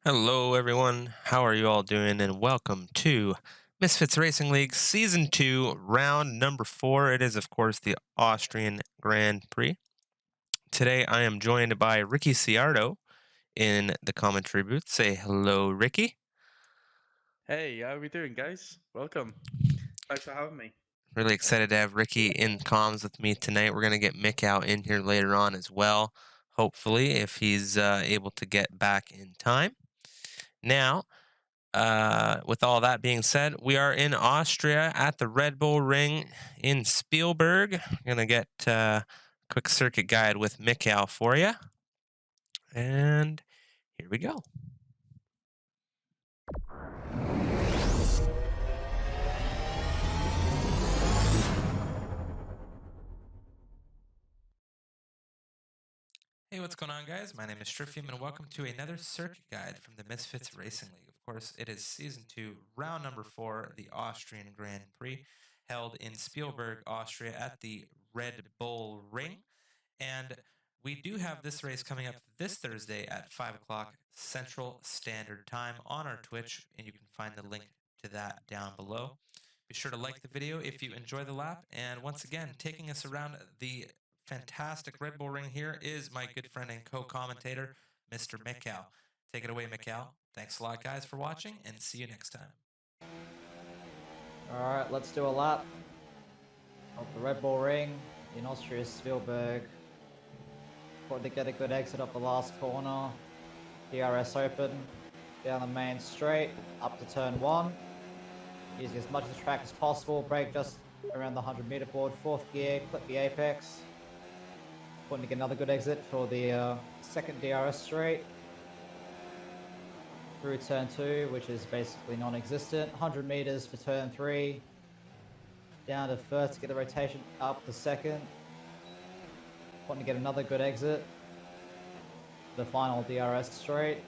Hello, everyone. How are you all doing? And welcome to Misfits Racing League Season 2, round number 4. It is, of course, the Austrian Grand Prix. Today, I am joined by Rikkiciardo in the commentary booth. Say hello, Ricky. Hey, how are we doing, guys? Welcome. Thanks for having me. Really excited to have Ricky in comms with me tonight. We're going to get Mikcow in here later on as well, hopefully, if he's able to get back in time. Now, with all that being said, we are in Austria at the Red Bull Ring in Spielberg. I'm going to get a quick circuit guide with Mikkow for you. And here we go. Hey, what's going on, guys? My name is Strifium, and welcome to another circuit guide from the Misfits Racing League. Of course, it is Season 2, Round number 4, the Austrian Grand Prix, held in Spielberg, Austria at the Red Bull Ring. And we do have this race coming up this Thursday at 5 o'clock Central Standard Time on our Twitch, and you can find the link to that down below. Be sure to like the video if you enjoy the lap, and once again, taking us around the fantastic Red Bull Ring here is my good friend and co-commentator, Mr. Mikkow. Take it away, Mikkow. Thanks a lot, guys, for watching, and see you next time. Alright, let's do a lap of the Red Bull Ring in Austria's Spielberg. Important to get a good exit off the last corner. DRS open, down the main straight, up to turn 1. Using as much of the track as possible, brake just around the 100-meter board, 4th gear, clip the apex. Important to get another good exit for the second DRS straight. Through turn 2, which is basically non-existent. 100 meters for turn 3. Down to first to get the rotation up to second. Want to get another good exit. The final DRS straight.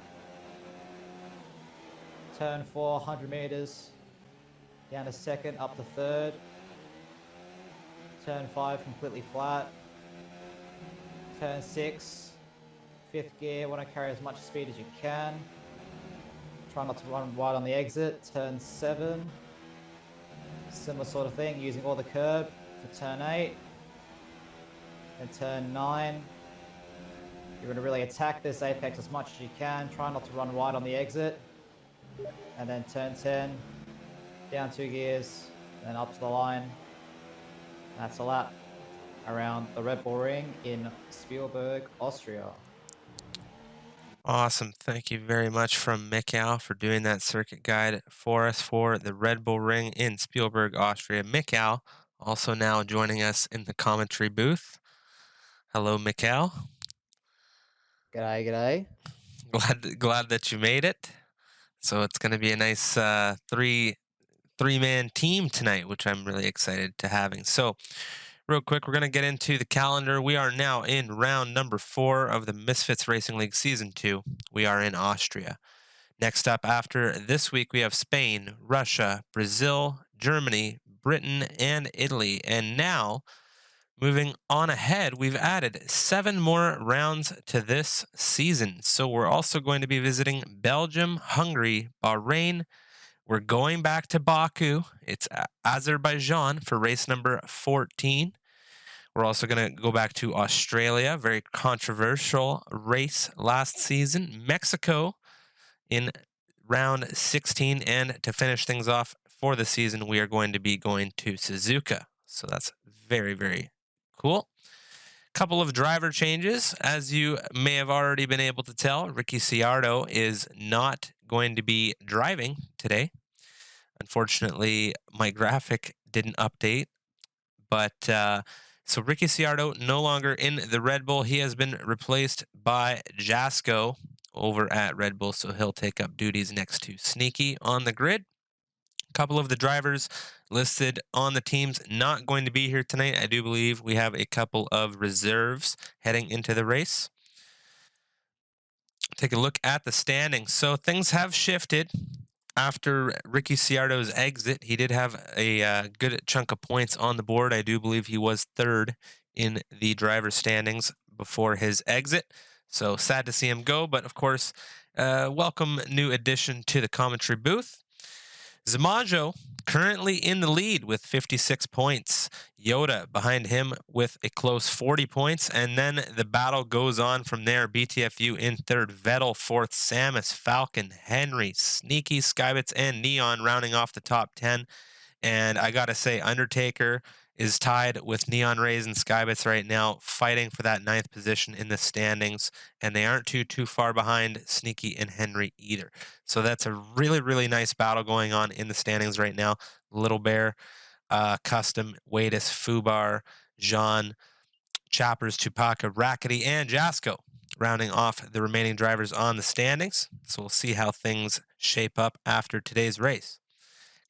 Turn 4, 100 meters. Down to second, up to third. Turn 5, completely flat. Turn 6, 5th gear. Want to carry as much speed as you can. Try not to run wide on the exit. Turn 7. Similar sort of thing, using all the curb for turn 8. And turn 9. You're going to really attack this apex as much as you can. Try not to run wide on the exit. And then turn 10. Down 2 gears. Then up to the line. That's a lap around the Red Bull Ring in Spielberg, Austria. Awesome. Thank you very much from Mikkow for doing that circuit guide for us for the Red Bull Ring in Spielberg, Austria. Mikkow also now joining us in the commentary booth. Hello, Mikkow. G'day, g'day. Glad that you made it. So it's going to be a nice three-man team tonight, which I'm really excited to having. So real quick, we're going to get into the calendar. We are now in round number 4 of the Misfits Racing League Season 2. We are in Austria. Next up after this week, we have Spain, Russia, Brazil, Germany, Britain, and Italy. And now, moving on ahead, we've added 7 more rounds to this season. So we're also going to be visiting Belgium, Hungary, Bahrain. We're going back to Baku. It's Azerbaijan for race number 14. We're also going to go back to Australia, very controversial race last season. Mexico in round 16. And to finish things off for the season, we are going to be going to Suzuka. So that's very, very cool. Couple of driver changes. As you may have already been able to tell, Rikkiciardo is not going to be driving today. Unfortunately, my graphic didn't update, but so Rikkiciardo no longer in the Red Bull. He has been replaced by Jasko over at Red Bull, so he'll take up duties next to Sneaky on the grid. A couple of the drivers listed on the teams not going to be here tonight. I do believe we have a couple of reserves heading into the race. Take a look at the standings. So things have shifted. After Rikkiciardo's exit, he did have a good chunk of points on the board. I do believe he was 3rd in the driver standings before his exit. So sad to see him go, but of course, welcome new addition to the commentary booth. Zamajo currently in the lead with 56 points. Yoda behind him with a close 40 points. And then the battle goes on from there. BTFU in third, Vettel fourth, Samus, Falcon, Henry, Sneaky, Skybits, and Neon rounding off the top 10. And I got to say, Undertaker is tied with Neon Rays and Skybits right now, fighting for that 9th position in the standings. And they aren't too far behind Sneaky and Henry either. So that's a really, really nice battle going on in the standings right now. Little Bear, Custom, Wadis, Fubar, Jean, Chappers, Tupaka, Rackety, and Jasco rounding off the remaining drivers on the standings. So we'll see how things shape up after today's race.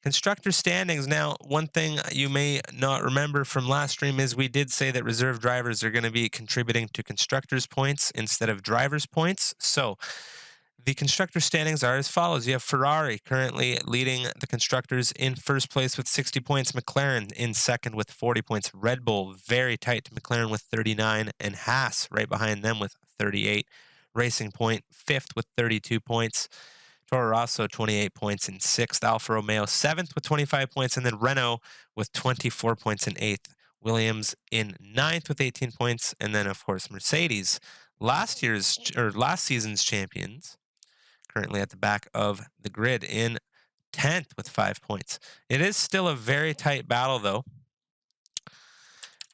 Constructor standings. Now, one thing you may not remember from last stream is we did say that reserve drivers are going to be contributing to constructors' points instead of drivers' points. So the constructor standings are as follows. You have Ferrari currently leading the constructors in first place with 60 points. McLaren in second with 40 points. Red Bull very tight to McLaren with 39. And Haas right behind them with 38. Racing Point fifth with 32 points. Toro Rosso 28 points in sixth. Alfa Romeo seventh with 25 points. And then Renault with 24 points in eighth. Williams in ninth with 18 points. And then, of course, Mercedes, last season's champions, currently at the back of the grid in 10th with 5 points. It is still a very tight battle, though.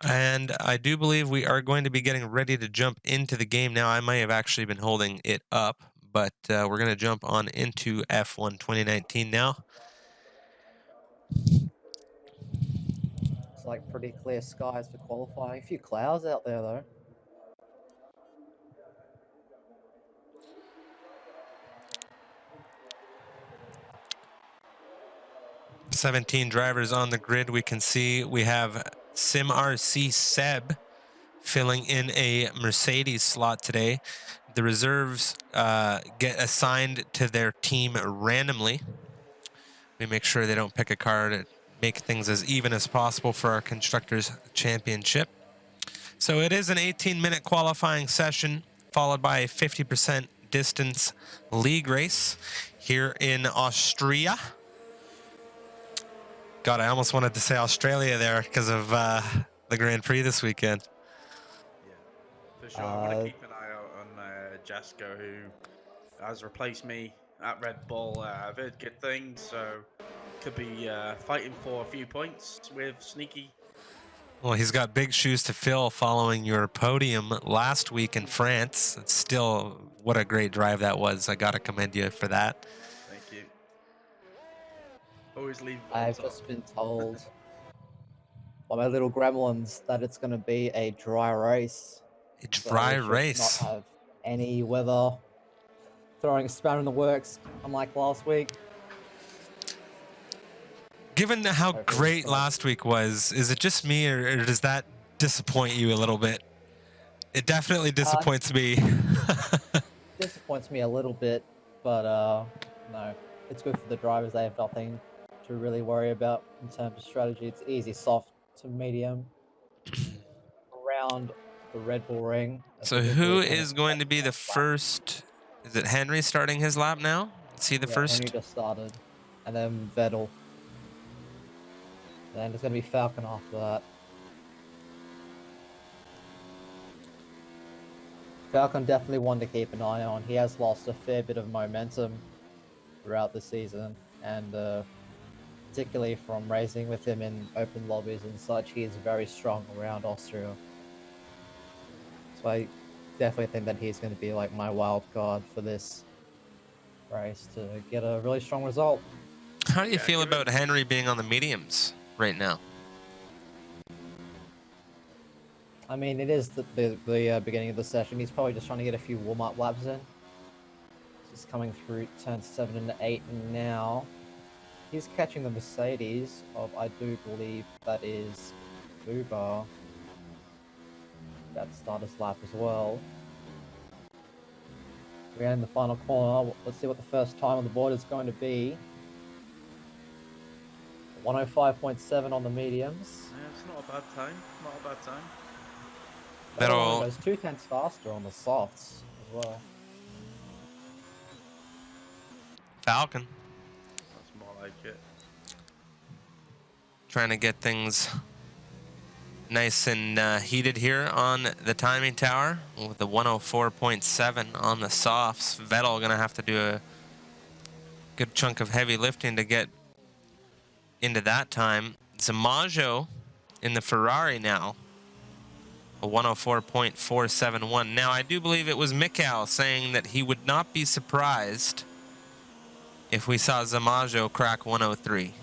And I do believe we are going to be getting ready to jump into the game now. I might have actually been holding it up, but we're going to jump on into F1 2019 now. It's like pretty clear skies for qualifying. A few clouds out there, though. 17 drivers on the grid. We can see we have SimRC Seb filling in a Mercedes slot today. The reserves get assigned to their team randomly. We make sure they don't pick a car to make things as even as possible for our Constructors' Championship. So it is an 18-minute qualifying session, followed by a 50% distance league race here in Austria. God, I almost wanted to say Australia there because of the Grand Prix this weekend. Yeah, for sure. I'm going to keep an eye out on Jasco, who has replaced me at Red Bull. I've heard good things, so could be fighting for a few points with Sneaky. Well, he's got big shoes to fill following your podium last week in France. It's still, what a great drive that was. I got to commend you for that. Thank you. Always leave. I've just been told by my little gremlins that it's going to be a dry race. A dry So we should race. not have any weather throwing a spanner in the works, unlike last week. Given how great last week was, is it just me or does that disappoint you a little bit? It definitely disappoints me. Disappoints me a little bit, but no, it's good for the drivers. They have nothing to really worry about in terms of strategy. It's easy, soft to medium around the Red Bull ring. So who is going to be the first? Is it Henry starting his lap now? Is he the first? Henry just started, and then Vettel. Then there's going to be Falcon after that. Falcon definitely one to keep an eye on. He has lost a fair bit of momentum throughout the season, and particularly from racing with him in open lobbies and such, he is very strong around Austria. So I definitely think that he's going to be like my wild card for this race to get a really strong result. How do you feel about Henry being on the mediums right now? I mean, it is the beginning of the session. He's probably just trying to get a few warm-up laps in. Just coming through turns 7 and 8 now. He's catching the Mercedes of, I do believe that is Fubar. That starter's lap as well. We're in the final corner. Let's see what the first time on the board is going to be. 105.7 on the mediums. Yeah, it's not a bad time. Not a bad time. Vettel goes 0.2 faster on the softs as well. Falcon. That's more like it. Trying to get things nice and heated here on the timing tower with the 104.7 on the softs. Vettel going to have to do a good chunk of heavy lifting to get into that time. Zamajo in the Ferrari now, a 104.471. Now, I do believe it was Mikcow saying that he would not be surprised if we saw Zamajo crack 103.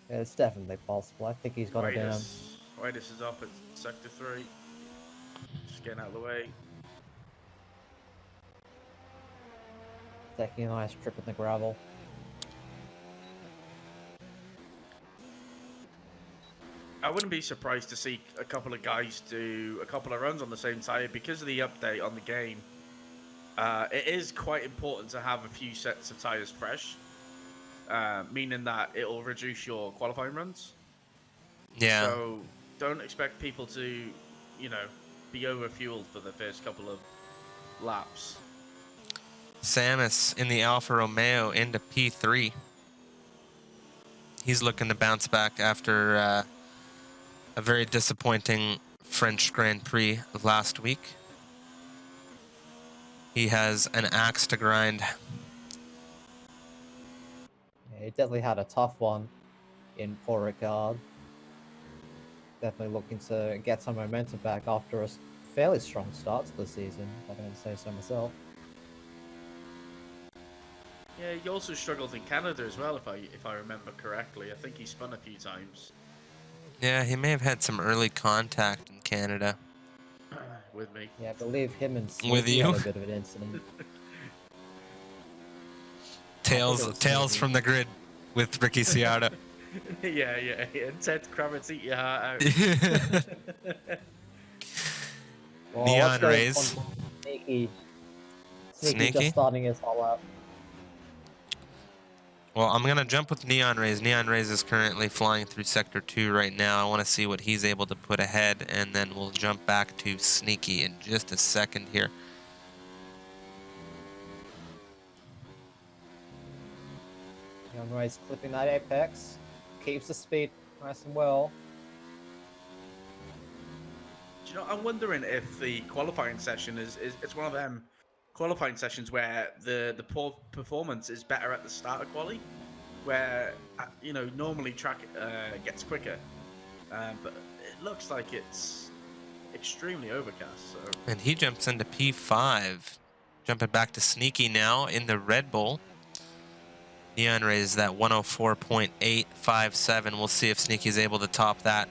Yeah, it's definitely possible. I think he's got it down. This is up at sector 3. Just getting out of the way. Taking a nice trip in the gravel. I wouldn't be surprised to see a couple of guys do a couple of runs on the same tire because of the update on the game. It is quite important to have a few sets of tires fresh, meaning that it will reduce your qualifying runs. Yeah. So don't expect people to, you know, be over-fueled for the first couple of laps. Samus in the Alfa Romeo into P3. He's looking to bounce back after a very disappointing French Grand Prix last week. He has an axe to grind. Yeah, he definitely had a tough one in Paul Ricard. Definitely looking to get some momentum back after a fairly strong start to the season, if I can say so myself. Yeah, he also struggled in Canada as well, if I remember correctly. I think he spun a few times. Yeah, he may have had some early contact in Canada. With me. Yeah, I believe him and With Sneaky you? had a bit of an incident. Tales from the grid with Rikkiciardo. yeah. Ted Kravitz eat your heart out. Well, Neon rays. Sneaky just starting his whole lap. Well, I'm going to jump with Neon Rays. Neon Rays is currently flying through Sector 2 right now. I want to see what he's able to put ahead, and then we'll jump back to Sneaky in just a second here. Neon Rays clipping that apex. Keeps the speed nice and well. Do you know, I'm wondering if the qualifying session is one of them qualifying sessions where the poor performance is better at the start of quali, where you know, normally track gets quicker, but it looks like it's extremely overcast. So. And he jumps into P5, jumping back to Sneaky now in the Red Bull. Neon Rays that 104.857. We'll see if Sneaky's able to top that.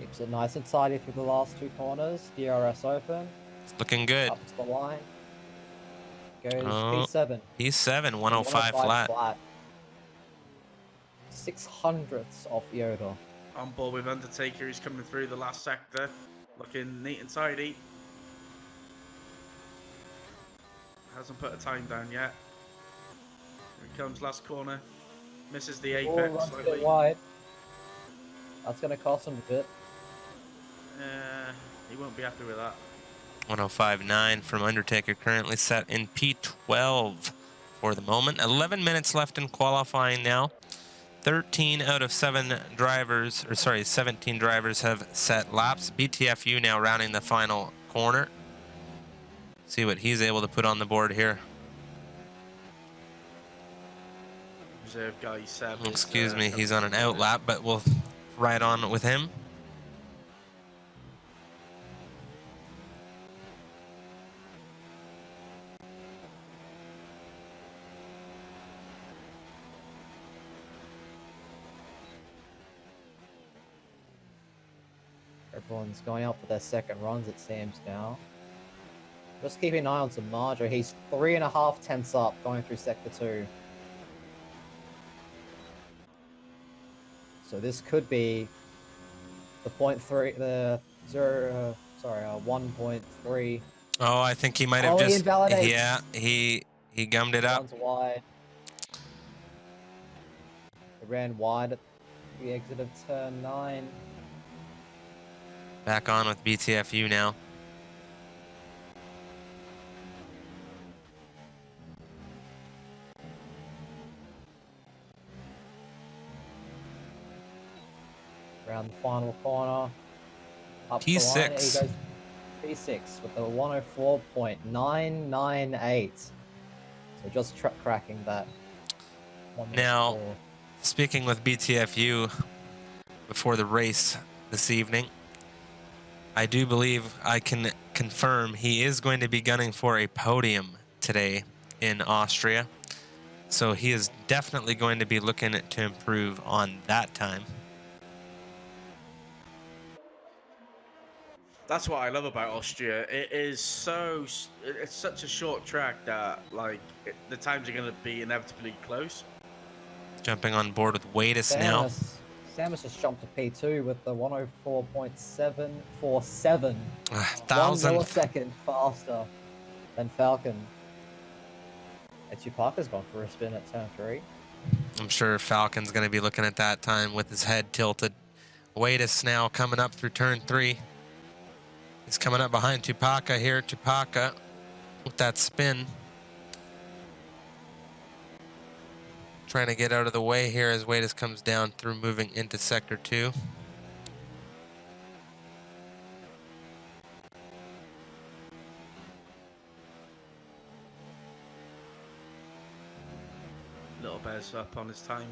Keeps it nice and tidy through the last two corners. DRS open. It's looking good. Up to the line. Goes P7. P7, 105 flat. 600ths off Yoda. On board with Undertaker, he's coming through the last sector, looking neat and tidy. Hasn't put a time down yet. Here he comes, last corner. Misses the apex runs slightly. a bit wide. That's going to cost him a bit. He won't be happy with that. 105.9 from Undertaker, currently set in P12 for the moment. 11 minutes left in qualifying now. 17 drivers have set laps. BTFU now rounding the final corner. See what he's able to put on the board here. Reserve guy Seb. Excuse me, he's on an out lap, but we'll ride on with him. Everyone's going out for their second runs, it seems now. Just keeping an eye on Zamajo. He's 3.5 tenths up going through Sector 2. So this could be the 1.3. Oh, I think he might have he invalidates. Yeah, he gummed it up. Runs wide. It ran wide at the exit of turn 9. Back on with BTFU now. around the final corner. Up the line, he P6. goes P6 with the 104.998. So just cracking that 1 minute Now, score. speaking with BTFU before the race this evening, I do believe I can confirm he is going to be gunning for a podium today in Austria. So he is definitely going to be looking to improve on that time. That's what I love about Austria. It's such a short track that the times are going to be inevitably close. Jumping on board with Wadis now. Samus just jumped to P2 with the 104.747. 1 Thousandth. millisecond faster than Falcon. And Chewbacca's gone for a spin at turn 3. I'm sure Falcon's going to be looking at that time with his head tilted. Wadis now coming up through turn 3. He's coming up behind Chewbacca here. Chewbacca with that spin. Trying to get out of the way here as Wadis comes down through, moving into sector 2. Little Bear's up on his time.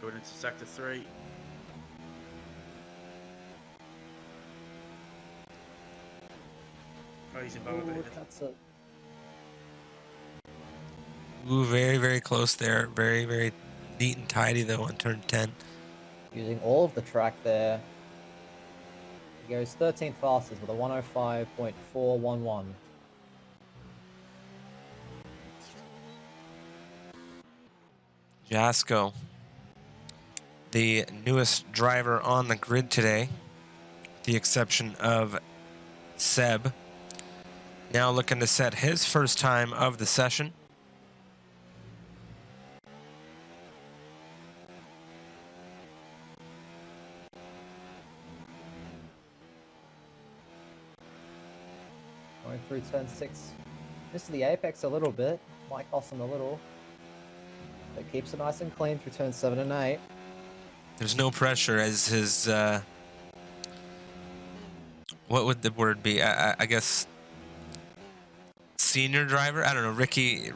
Going into sector 3. Oh, he's invalidated. That's it. Ooh, very, very close there. Very, very neat and tidy, though, on turn 10. Using all of the track there. He goes 13th fastest with a 105.411. Jasko, the newest driver on the grid today, with the exception of Seb. Now looking to set his first time of the session. Going through turn 6. Missed the apex a little bit. Might cost him a little. But keeps it nice and clean through turn 7 and 8. There's no pressure as his, what would the word be? I guess senior driver? I don't know. Ricky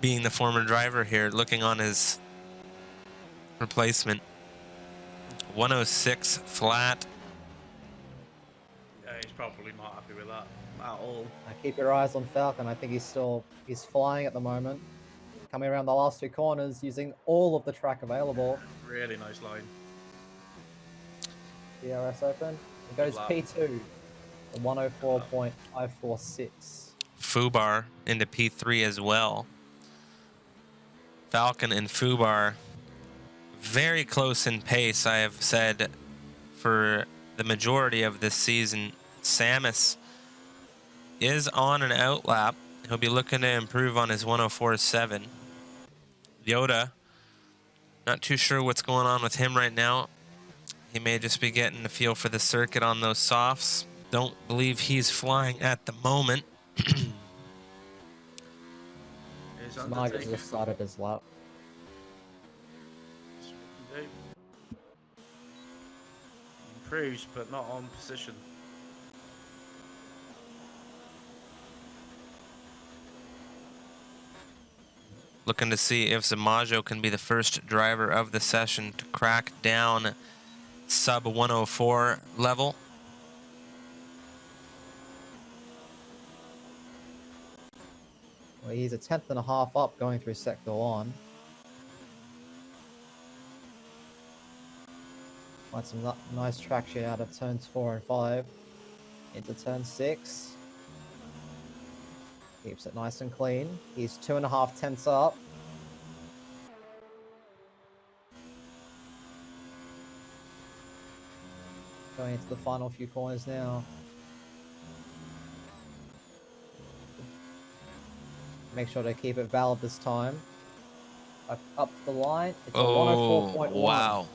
being the former driver here, looking on his replacement. 106 flat. Yeah, he's probably not happy with that at all. Keep your eyes on Falcon. I think he's flying at the moment. Coming around the last 2 corners using all of the track available. Really nice line. DRS open. It goes P2. The 104.546. Fubar into P3 as well. Falcon and Fubar very close in pace, I have said, for the majority of this season. Samus is on an outlap. He'll be looking to improve on his 104.7. Yoda, not too sure what's going on with him right now. He may just be getting the feel for the circuit on those softs. Don't believe he's flying at the moment. Margaret just started his lap. Improves, but not on position. Looking to see if Zamajo can be the first driver of the session to crack down sub 104 level. Well, he's a 10th and a half up going through sector 1. Find some nice traction out of turns 4 and 5 into turn 6. Keeps it nice and clean. He's 2.5 tenths up. Going into the final few corners now. Make sure to keep it valid this time. Up the line. It's a 104.1. Wow.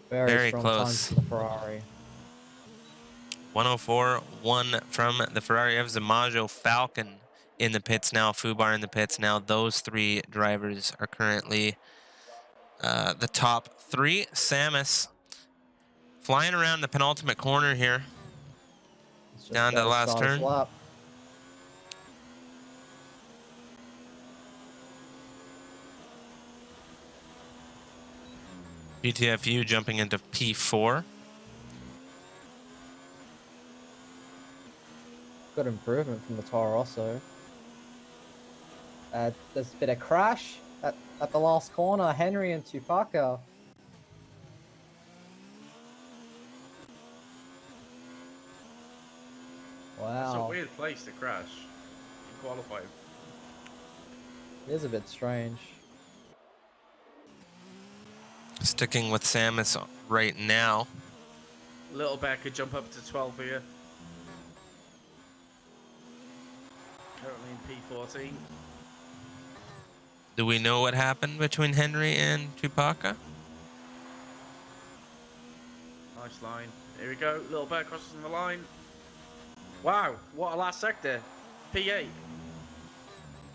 Very strong close. times for the Ferrari. 104.1 from the Ferrari of Zamajo. Falcon in the pits now. Fubar in the pits now. Those 3 drivers are currently the top 3. Samus flying around the penultimate corner here. Let's just Down to go the last start his turn. lap. BTFU jumping into P4. Good improvement from the Toro Rosso. There's been a crash at the last corner. Henry and Tupaka. It's a Wow. weird place to crash in qualifying. It is a bit strange. Sticking with Samus right now. Little Bear could jump up to 12 here. Currently in P14. Do we know what happened between Henry and Tupaka? Nice line. Here we go. Little Bear crosses the line. Wow, what a last sector. P8.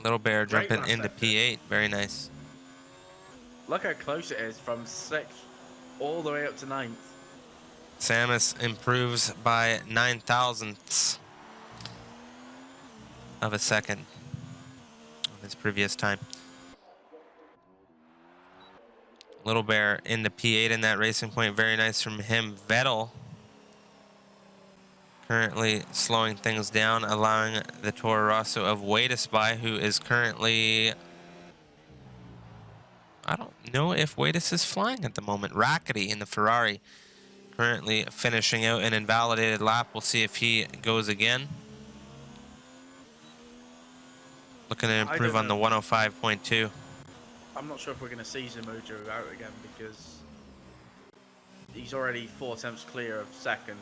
Little Bear Great jumping last into sector. P8. Very nice. Look how close it is from 6th all the way up to 9th. Samus improves by 9 thousandths of a second on his previous time. Little Bear into P8 in that racing point. Very nice from him. Vettel currently slowing things down, allowing the Toro Rosso of Waitis by, who is currently... I don't know if Waitis is flying at the moment. Rikkiciardo in the Ferrari currently finishing out an invalidated lap. We'll see if he goes again. Looking to improve on the 105.2. I'm not sure if we're going to see Zamujo out again because he's already 4 attempts clear of 2nd.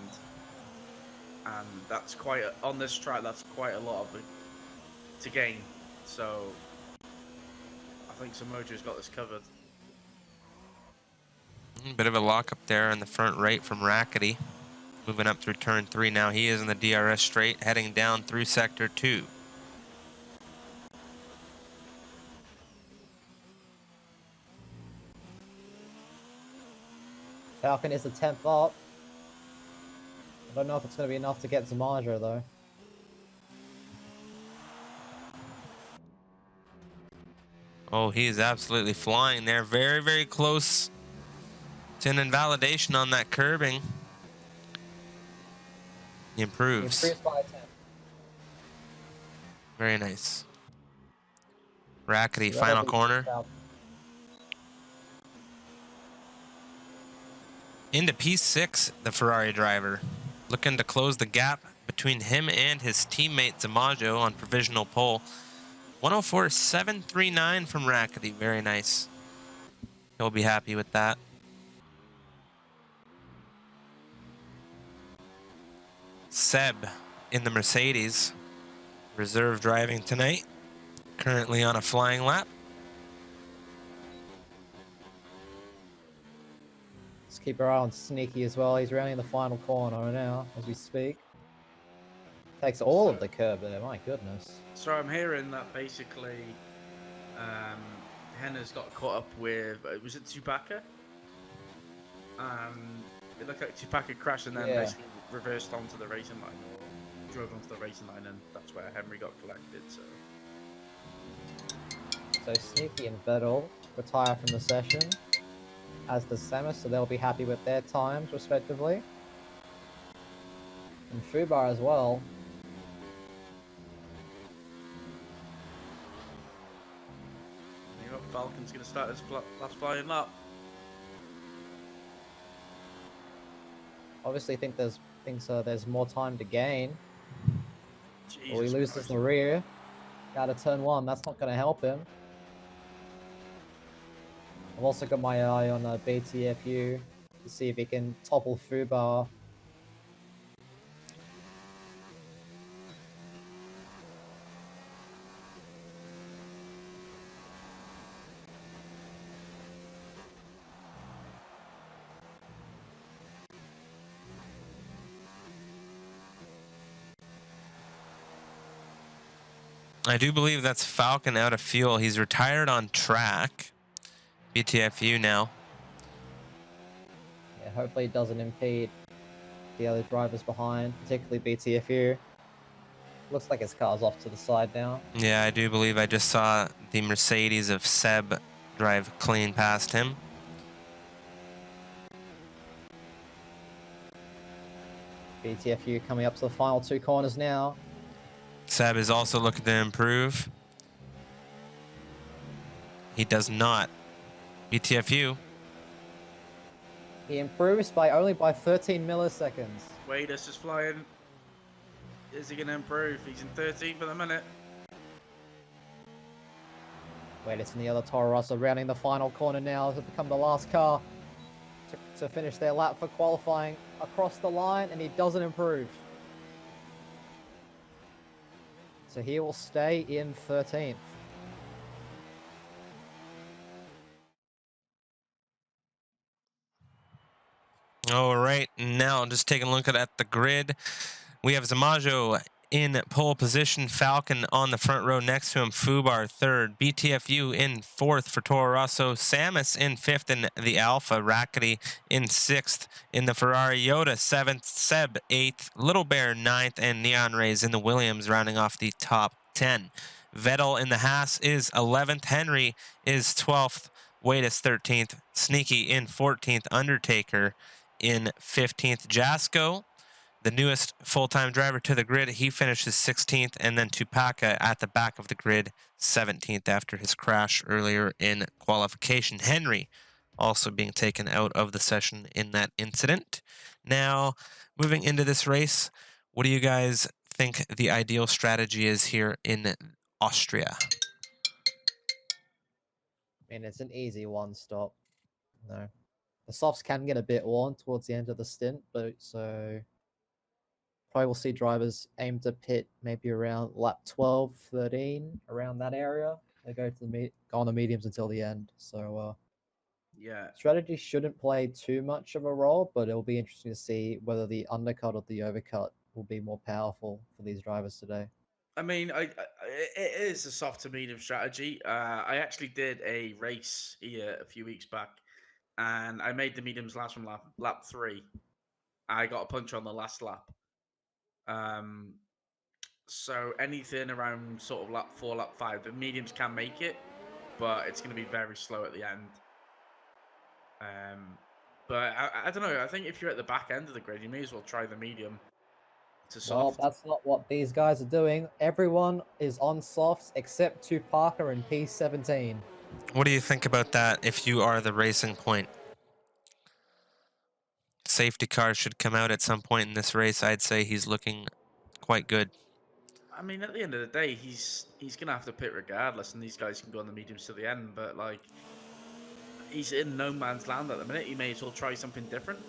And that's quite, on this track, that's quite a lot of to gain. So I think Zamujo's got this covered. Bit of a lock up there in the front right from Rikkiciardo. Moving up through turn 3 now. He is in the DRS straight, heading down through sector 2. Falcon is the 10th up. I don't know if it's going to be enough to get Zamajo though. Oh, he is absolutely flying there. Very, very close to an invalidation on that curbing. He improves. He improves by a 10. Very nice. Rikkiciardo, So final that'll be corner. Falcon. Into P6, the Ferrari driver. Looking to close the gap between him and his teammate Zamajo on provisional pole. 104.739 from Rikkiciardo. Very nice. He'll be happy with that. Seb in the Mercedes. Reserve driving tonight. Currently on a flying lap. Let's keep our eye on Sneaky as well. He's rounding the final corner now as we speak. Takes all of the curb there, my goodness. So I'm hearing that basically Henna's got caught up with, was it Tupaka? It looked like Tupaka crashed and then basically reversed onto the racing line, or drove onto the racing line, and that's where Henry got collected. So Sneaky and Vettel retire from the session, as does Samus, so they'll be happy with their times respectively. And Fubar as well. You know, Falcon's going to start his last flying lap. Obviously thinks there's more time to gain. Jesus Or he loses Christ. the rear out of turn 1. That's not going to help him. I've also got my eye on BTFU to see if he can topple Fubar. I do believe that's Falcon out of fuel. He's retired on track. BTFU now. Yeah, hopefully it doesn't impede the other drivers behind, particularly BTFU. Looks like his car's off to the side now. Yeah, I do believe I just saw the Mercedes of Seb drive clean past him. BTFU coming up to the final 2 corners now. Seb is also looking to improve. He does not. BTFU. He improves by only by 13 milliseconds. Wait, this is flying. Is he going to improve? He's in 13th for the minute. Wait, it's in the other Toro Rosso rounding the final corner now to become the last car to finish their lap for qualifying across the line, and he doesn't improve. So he will stay in 13th. All right, now just taking a look at the grid. We have Zamajo in pole position, Falcon on the front row next to him, Fubar third, BTFU in fourth for Toro Rosso, Samus in fifth in the Alpha, Rikkiciardo in sixth in the Ferrari, Yoda seventh, Seb eighth, Little Bear ninth, and Neon Rays in the Williams rounding off the top 10. Vettel in the Haas is 11th, Henry is 12th, Wade is 13th, Sneaky in 14th, Undertaker in 15th, Jasko, the newest full-time driver to the grid, he finishes 16th, and then Tupaka at the back of the grid, 17th after his crash earlier in qualification. Henry also being taken out of the session in that incident. Now, moving into this race, what do you guys think the ideal strategy is here in Austria? I mean, it's an easy one stop. No. The softs can get a bit worn towards the end of the stint, but so probably we'll see drivers aim to pit maybe around lap 12, 13, around that area. They go to go on the mediums until the end. So Yeah. strategy shouldn't play too much of a role, but it'll be interesting to see whether the undercut or the overcut will be more powerful for these drivers today. I mean, it is a soft to medium strategy. I actually did a race here a few weeks back, and I made the mediums last from lap 3. I got a punch on the last lap. So anything around sort of lap 4, lap 5, the mediums can make it, but it's going to be very slow at the end. But I don't know. I think if you're at the back end of the grid, you may as well try the medium to soft. Well, that's not what these guys are doing. Everyone is on softs except Tupaka and P17. What do you think about that if you are the Racing Point? Safety car should come out at some point in this race. I'd say he's looking quite good. I mean, at the end of the day, he's gonna have to pit regardless, and these guys can go on the mediums to the end. But like, he's in no man's land at the minute. He may as well try something different.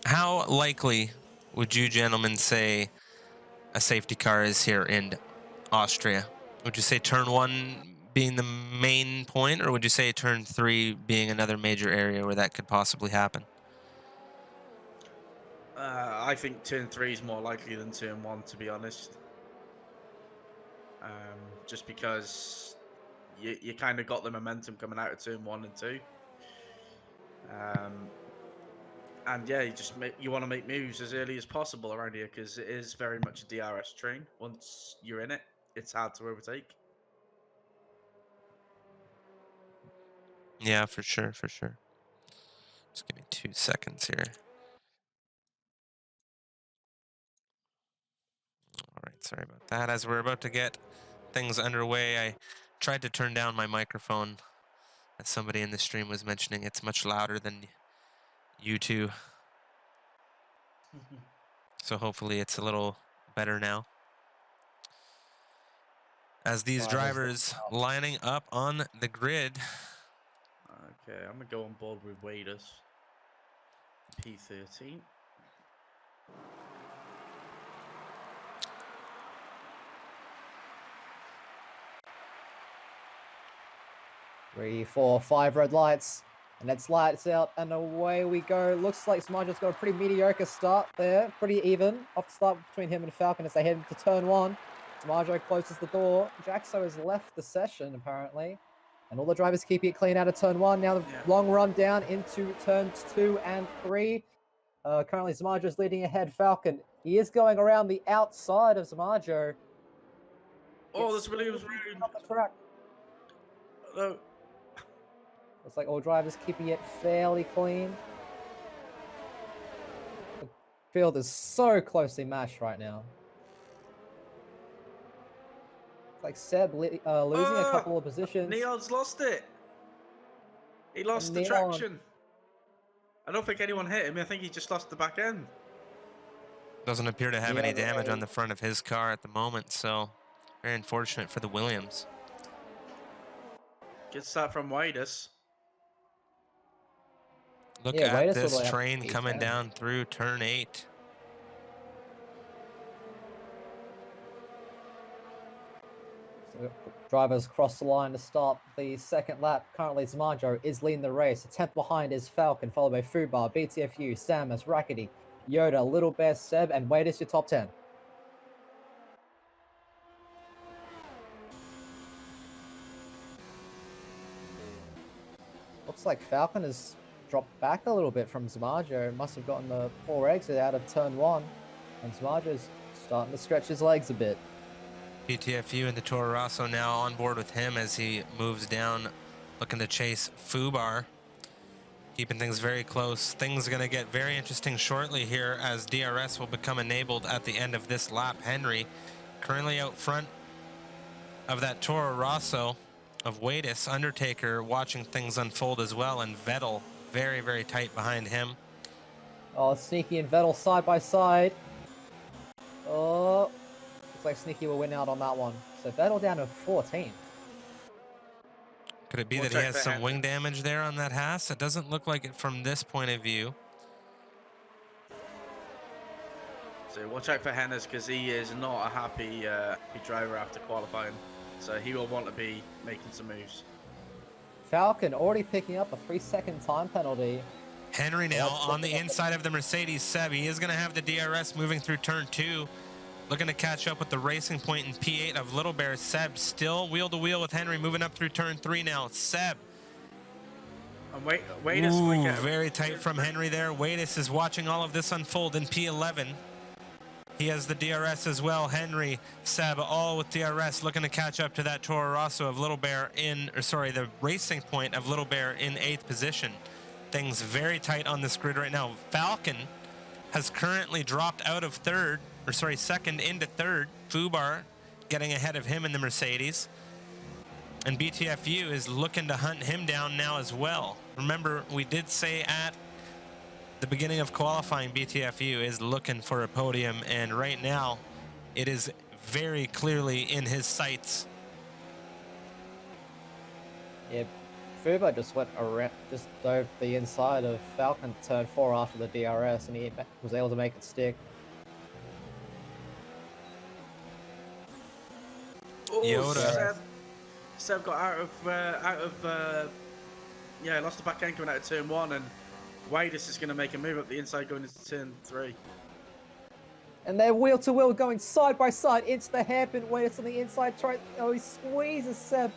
How likely would you gentlemen say a safety car is here in Austria? Would you say turn 1 being the main point, or would you say turn 3 being another major area where that could possibly happen? I think turn 3 is more likely than turn 1, to be honest. Just because you kind of got the momentum coming out of turn 1 and 2. And yeah, you want to make moves as early as possible around here because it is very much a DRS train. Once you're in it, it's hard to overtake. Yeah, for sure, for sure. Just give me 2 seconds here. All right, sorry about that. As we're about to get things underway, I tried to turn down my microphone. As somebody in the stream was mentioning, it's much louder than you two. So hopefully it's a little better now. As these drivers lining up on the grid. Okay, I'm going to go on board with Waders. P13. 3, 4, 5 red lights. And it's lights out, and away we go. Looks like Smarjo's got a pretty mediocre start there. Pretty even off the start between him and Falcon as they head into turn 1. Smarjo closes the door. Jaxo has left the session, apparently. And all the drivers keeping it clean out of turn 1. Now the long run down into turns 2 and 3. Currently, Smarjo's leading ahead. Falcon, he is going around the outside of Smarjo. Oh, this Williams rude. Up the track. No. Looks like all drivers keeping it fairly clean. The field is so closely matched right now. It's like Seb losing a couple of positions. Neon's lost it. He lost the Neon. traction. I don't think anyone hit him. I think he just lost the back end. Doesn't appear to have any damage on the front of his car at the moment, so very unfortunate for the Williams. Good start from Wadis. Look at this train coming down through turn 8. So drivers cross the line to start the second lap. Currently, Smarjo is leading the race. 10th behind is Falcon, followed by Fubar, BTFU, Samus, Rackety, Yoda, Little Bear, Seb, and Wade is your top 10. Looks like Falcon has dropped back a little bit from Smarjo. Must have gotten the poor exit out of turn 1. And Smarjo's starting to stretch his legs a bit. BTFU and the Toro Rosso now on board with him as he moves down, looking to chase Fubar. Keeping things very close. Things are going to get very interesting shortly here as DRS will become enabled at the end of this lap. Henry currently out front of that Toro Rosso of Wadis. Undertaker watching things unfold as well, and Vettel very, very tight behind him. Oh, Sneaky and Vettel side by side. Oh, looks like Sneaky will win out on that one. So Vettel down to 14th. Could it be that he has some wing damage there on that Haas? It doesn't look like it from this point of view. So watch out for Hennes because he is not a happy driver after qualifying. So he will want to be making some moves. Falcon already picking up a 3-second time penalty. Henry now on the inside of the Mercedes. Seb, he is going to have the DRS moving through turn 2. Looking to catch up with the Racing Point in P8 of Little Bear. Seb still wheel to wheel with Henry, moving up through turn 3 now. Seb. And Wadis very tight from Henry there. Wadis is watching all of this unfold in P11. He has the DRS as well. Henry, Seb, all with DRS, looking to catch up to that Toro Rosso of Little Bear the Racing Point of Little Bear in 8th position. Things very tight on this grid right now. Falcon has currently dropped out of second into third. Fubar getting ahead of him in the Mercedes. And BTFU is looking to hunt him down now as well. Remember, we did say at the beginning of qualifying, BTFU is looking for a podium, and right now it is very clearly in his sights. Yeah, Fubar just went around, just dove the inside of Falcon turn 4 after the DRS, and he was able to make it stick. Oh, Yoda. Seb got lost the back end coming out of turn 1, and Wadis is going to make a move up the inside going into turn 3. And they're wheel to wheel going side by side into the hairpin. Wadis on the inside. He squeezes Seb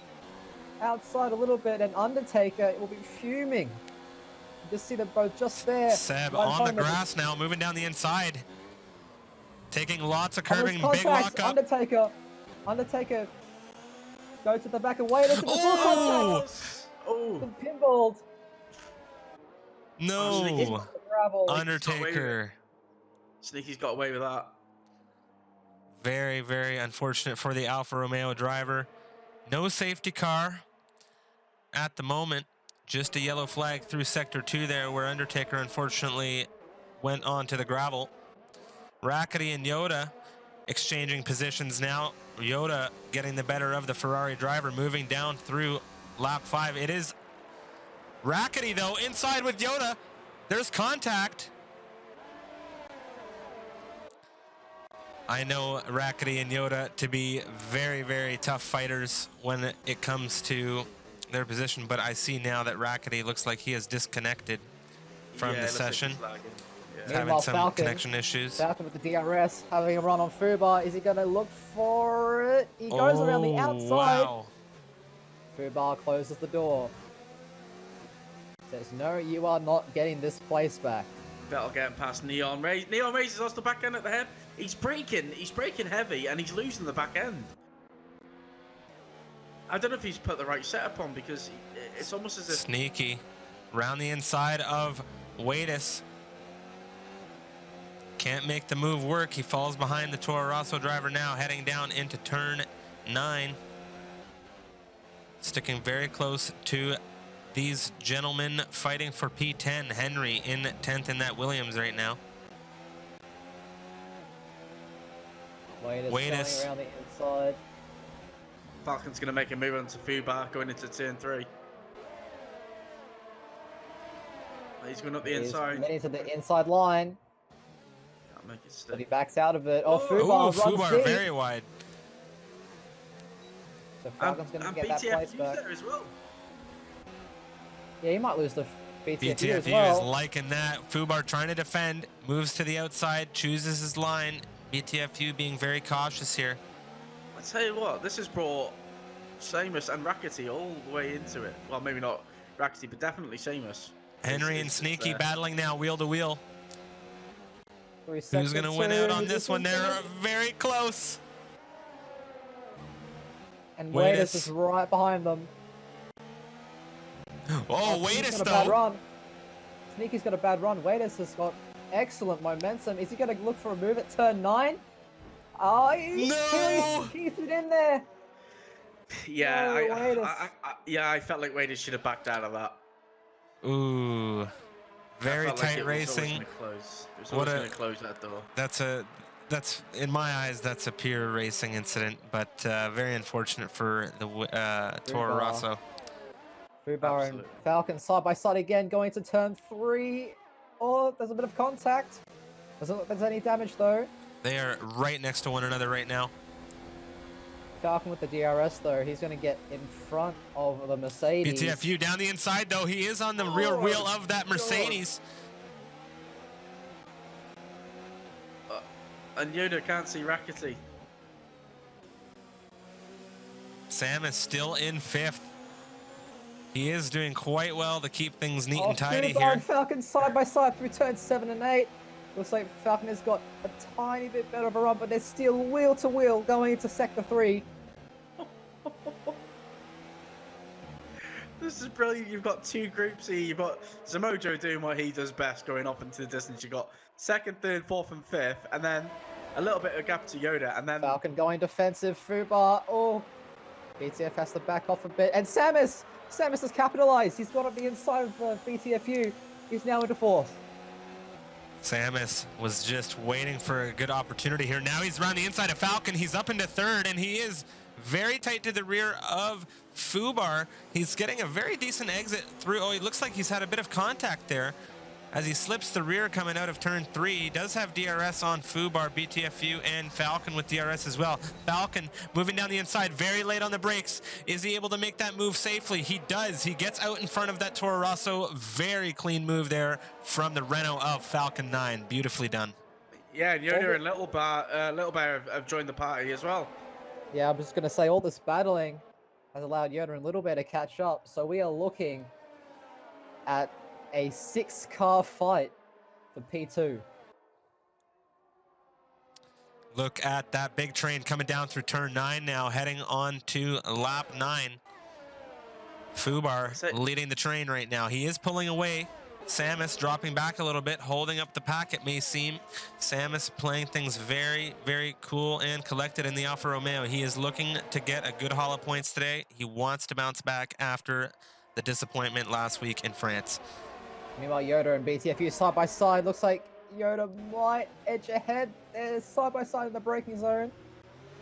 outside a little bit, and Undertaker will be fuming. You just see them both just there. Seb on the grass now, moving down the inside. Taking lots of curbing, big lock up. Undertaker go to the back and Wadis in the full contact. Oh! Pinballed. No. Undertaker. Sneaky's got away with that. Very, very unfortunate for the Alfa Romeo driver. No safety car at the moment. Just a yellow flag through sector 2 there, where Undertaker unfortunately went on to the gravel. Rackety and Yoda exchanging positions now. Yoda getting the better of the Ferrari driver, moving down through lap 5. It is Rackety, though, inside with Yoda. There's contact. I know Rackety and Yoda to be very, very tough fighters when it comes to their position, but I see now that Rackety looks like he is disconnected from the session. He's having some connection issues. Falcon with the DRS, having a run on Fubar. Is he going to look for it? He goes around the outside. Wow. Fubar closes the door. Says, no, you are not getting this place back. Vettel getting past Neon Race. Neon Race is off the back end at the head. He's braking heavy and he's losing the back end. I don't know if he's put the right setup on because it's almost as if... Sneaky. Round the inside of Watus. Can't make the move work. He falls behind the Toro Rosso driver now, heading down into turn 9. Sticking very close to these gentlemen fighting for P10. Henry in 10th in that Williams right now. Watus going around the inside. Falcon's going to make a move onto Fubar going into turn 3. He's going up the inside. He's to the inside line. Can't make it stick. But he backs out of it. Oh, Fubar runs Fubar deep. very wide. So Falcon's going to get that BTF place back. there as well. Yeah, he might lose the BTFU as BTFU well. is liking that. Fubar trying to defend, moves to the outside, chooses his line. BTFU being very cautious here. I tell you what, this has brought Seamus and Rikkity all the way into it. Well, maybe not Rikkity, but definitely Seamus. Henry and Sneaky battling now, wheel to wheel. Who's going to win out on this one? They're very close. And Watus is right behind them. Oh, Watus though. Bad run. Sneaky's got a bad run. Watus has got excellent momentum. Is he going to look for a move at turn 9? Oh, No! Keeps it in there. Yeah, I felt like Watus should have backed out of that. Ooh, very tight racing. It was always going to close that door. That's in my eyes, that's a pure racing incident, but very unfortunate for the Toro Rosso. Fubar and Falcon side by side again, going to turn 3. Oh, there's a bit of contact. Doesn't look like there's any damage though. They are right next to one another right now. Falcon with the DRS though, he's going to get in front of the Mercedes. BTFU down the inside though, he is on the rear wheel of that Mercedes. And Yoda can't see Rikkity. Sam is still in 5th. He is doing quite well to keep things neat and tidy here. And Falcon side by side through turns 7 and 8. Looks like Falcon has got a tiny bit better of a run, but they're still wheel to wheel going into sector 3. This is brilliant. You've got 2 groups here. You've got Zamojo doing what he does best, going off into the distance. You've got 2nd, 3rd, 4th, and 5th, and then a little bit of gap to Yoda, and then Falcon going defensive. Fubar. Oh, BTF has to back off a bit, and Samus has capitalized. He's got on the inside of BTFU. He's now into 4th. Samus was just waiting for a good opportunity here. Now he's around the inside of Falcon. He's up into 3rd, and he is very tight to the rear of Fubar. He's getting a very decent exit through. Oh, it looks like he's had a bit of contact there as he slips the rear coming out of turn 3. He does have DRS on Fubar, BTFU, and Falcon with DRS as well. Falcon moving down the inside, very late on the brakes. Is he able to make that move safely? He does. He gets out in front of that Toro Rosso. Very clean move there from the Renault of Falcon 9. Beautifully done. Yeah, and Yoda and Little Bear have joined the party as well. Yeah, I'm just going to say all this battling has allowed Yoda and Little Bear to catch up. So we are looking at a 6-car fight for P2. Look at that big train coming down through turn 9 now, heading on to lap 9. Fubar leading the train right now. He is pulling away. Samus dropping back a little bit, holding up the pack, it may seem. Samus playing things very, very cool and collected in the Alfa Romeo. He is looking to get a good haul of points today. He wants to bounce back after the disappointment last week in France. Meanwhile, Yoda and BTFU side by side. Looks like Yoda might edge ahead. They're side by side in the braking zone.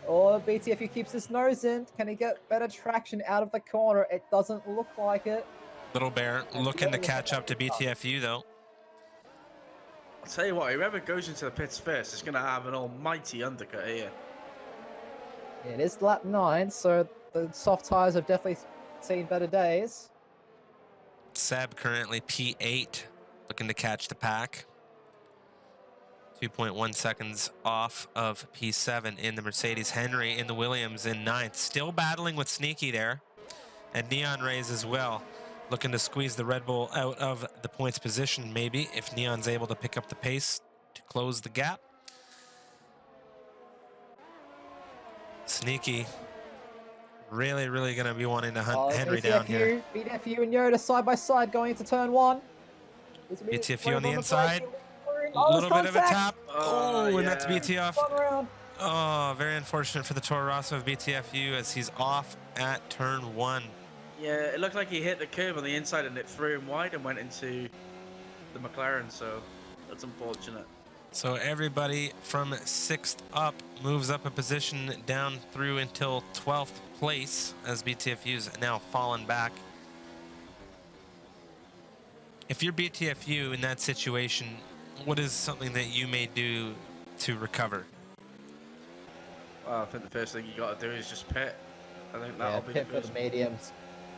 Or BTFU keeps his nose in. Can he get better traction out of the corner? It doesn't look like it. Little Bear looking to catch up to BTFU though. I'll tell you what, whoever goes into the pits first is going to have an almighty undercut here. It is lap 9, so the soft tires have definitely seen better days. Seb currently P8, looking to catch the pack. 2.1 seconds off of P7 in the Mercedes. Henry in the Williams in 9th. Still battling with Sneaky there. And Neon Rays as well. Looking to squeeze the Red Bull out of the points position, maybe, if Neon's able to pick up the pace to close the gap. Sneaky really going to be wanting to hunt Henry down here. BTFU and Yoda side by side going into turn 1. BTFU on the inside. Oh, Little bit of a tap. Oh, yeah. and that's BT off. One round. Oh, very unfortunate for the Toro Rosso of BTFU as he's off at turn 1. Yeah, it looked like he hit the curb on the inside and it threw him wide and went into the McLaren, so that's unfortunate. So everybody from 6th up moves up a position down through until 12th place as BTFU's now fallen back. If you're BTFU in that situation, what is something that you may do to recover? Well, I think the first thing you got to do is just pit. I think that'll be pit the for first. the mediums.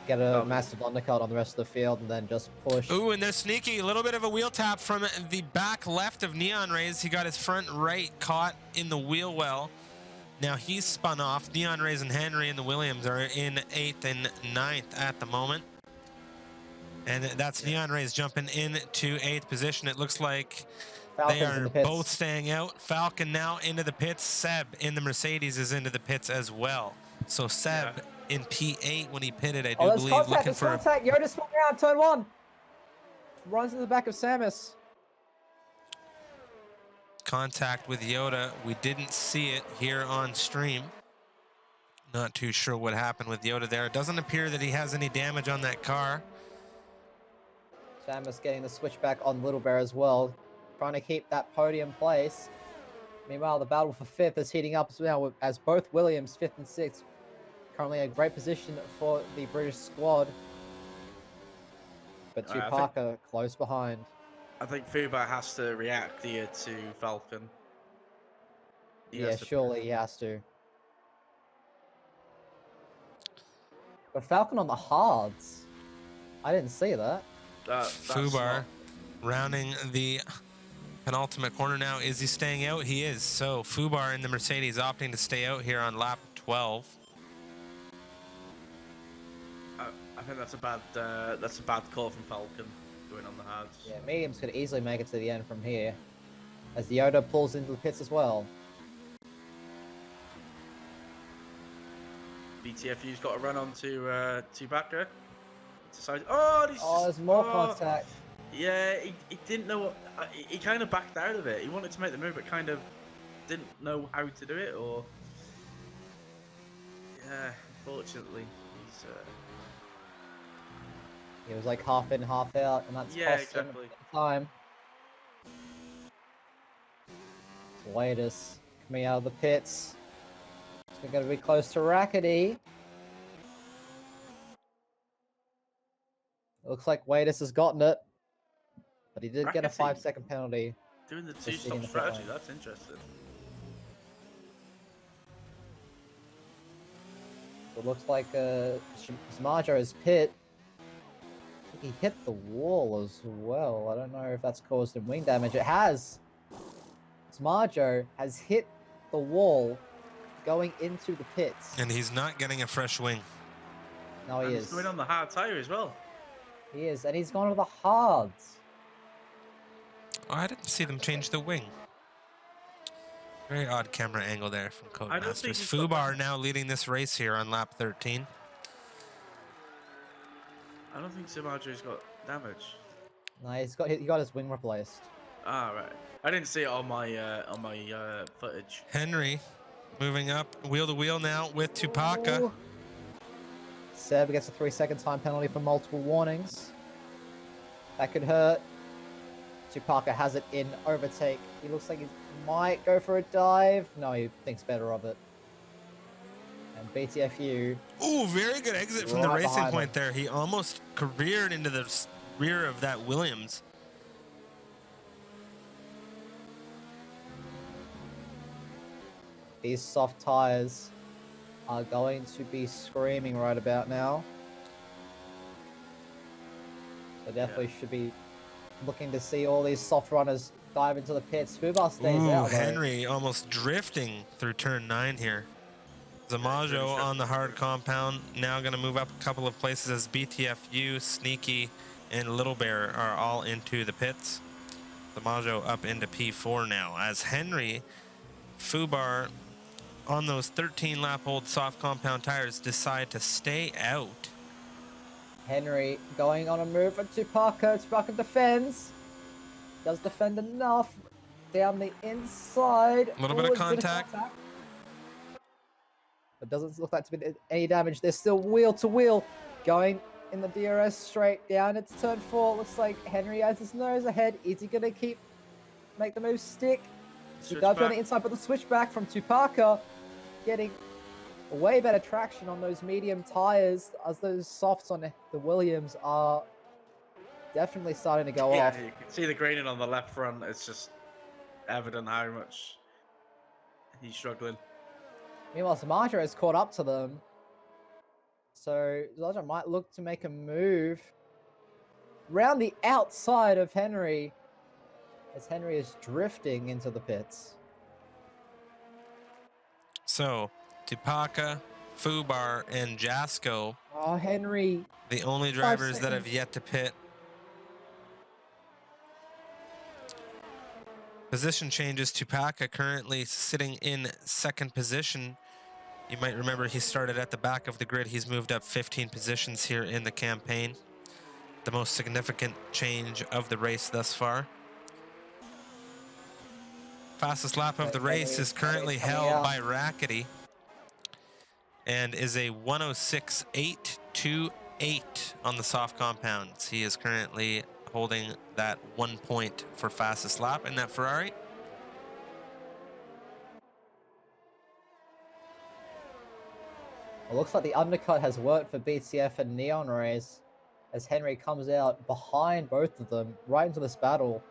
Get a massive undercut on the rest of the field and then just push. Ooh, and there's Sneaky. A little bit of a wheel tap from the back left of Neon Rays. He got his front right caught in the wheel well. Now he's spun off. Neon Rays and Henry and the Williams are in 8th and 9th at the moment. And that's Neon Rays jumping into 8th position. It looks like Falcon's they in are the pits. both staying out. Falcon now into the pits. Seb in the Mercedes is into the pits as well. So Seb in P8 when he pitted, I do believe, contact, looking for contact. Yoda spun around, turn 1. Runs in the back of Samus. contact with Yoda. We didn't see it here on stream. Not too sure what happened with Yoda there. It doesn't appear that he has any damage on that car. Samus getting the switchback on Little Bear as well, trying to keep that podium place. Meanwhile, the battle for 5th is heating up as well, as both Williams, 5th and 6th, currently a great position for the British squad. But Tupaka close behind. I think Fuba has to react here to Falcon. Surely he has to. But Falcon on the hards. I didn't see that. Fubar rounding the penultimate corner now. Is he staying out? He is. So Fubar in the Mercedes opting to stay out here on lap 12. I think that's a bad call from Falcon going on the hards. Yeah, mediums could easily make it to the end from here, as the Yoda pulls into the pits as well. BTFU's got to run on to Chewbacca. Oh, there's more contact. Yeah, he didn't know what. He kind of backed out of it. He wanted to make the move, but kind of didn't know how to do it, or. Yeah, unfortunately, he's. He was like half in, half out, and that's cost him time. Latest coming out of the pits. We're going to be close to Rikkiciardo. Looks like Wadis has gotten it, but he did get a 5-second penalty. Doing the two-stop strategy, that's interesting. It looks like Smarjo's pit. I think he hit the wall as well. I don't know if that's caused him wing damage. It has. Smarjo has hit the wall going into the pits. And he's not getting a fresh wing. No, he is. He's going on the hard tire as well. He is, and he's gone to the hards. Oh, I didn't see them change the wing. Very odd camera angle there from Codemasters. Fubar now leading this race here on lap 13. I don't think Samajo's got damage. No, he got his wing replaced. Ah, right. I didn't see it on my footage. Henry moving up wheel to wheel now with Tupaka. Ooh. Seb gets a 3-second time penalty for multiple warnings. That could hurt. Tupaka has it in overtake. He looks like he might go for a dive. No, he thinks better of it. And BTFU. Ooh, very good exit from the racing point there. He almost careered into the rear of that Williams. These soft tires are going to be screaming right about now. So definitely should be looking to see all these soft runners dive into the pits. Fubar stays Ooh, out. Though. Henry almost drifting through turn 9 here. Zamajo on the hard compound, now going to move up a couple of places as BTFU, Sneaky, and Little Bear are all into the pits. Zamajo up into P4 now as Henry, Fubar on those 13-lap-old soft compound tires decide to stay out. Henry going on a move for Tupaka. Tupaka defends. Does defend enough. Down the inside. A little bit of It's been a contact. It doesn't look like to be any damage. They're still wheel to wheel. Going in the DRS straight down. It's turn 4. Looks like Henry has his nose ahead. Is he going to make the move stick? He does go on the inside, but the switchback from Tupaka getting way better traction on those medium tires as those softs on the Williams are definitely starting to go off. You can see the graining on the left front. It's just evident how much he's struggling. Meanwhile, Zamajo has caught up to them. So Zamajo might look to make a move round the outside of Henry as Henry is drifting into the pits. So, Tupaka, Fubar, and Jasko, Oh, Henry. the only drivers that have yet to pit. Position changes. Tupaka currently sitting in second position. You might remember he started at the back of the grid. He's moved up 15 positions here in the campaign. The most significant change of the race thus far. Fastest lap of the race is currently held by Rikkiciardo and is a 106.828 on the soft compounds. He is currently holding that 1 point for fastest lap in that Ferrari. It looks like the undercut has worked for BTF and Neon Rays as Henry comes out behind both of them right into this battle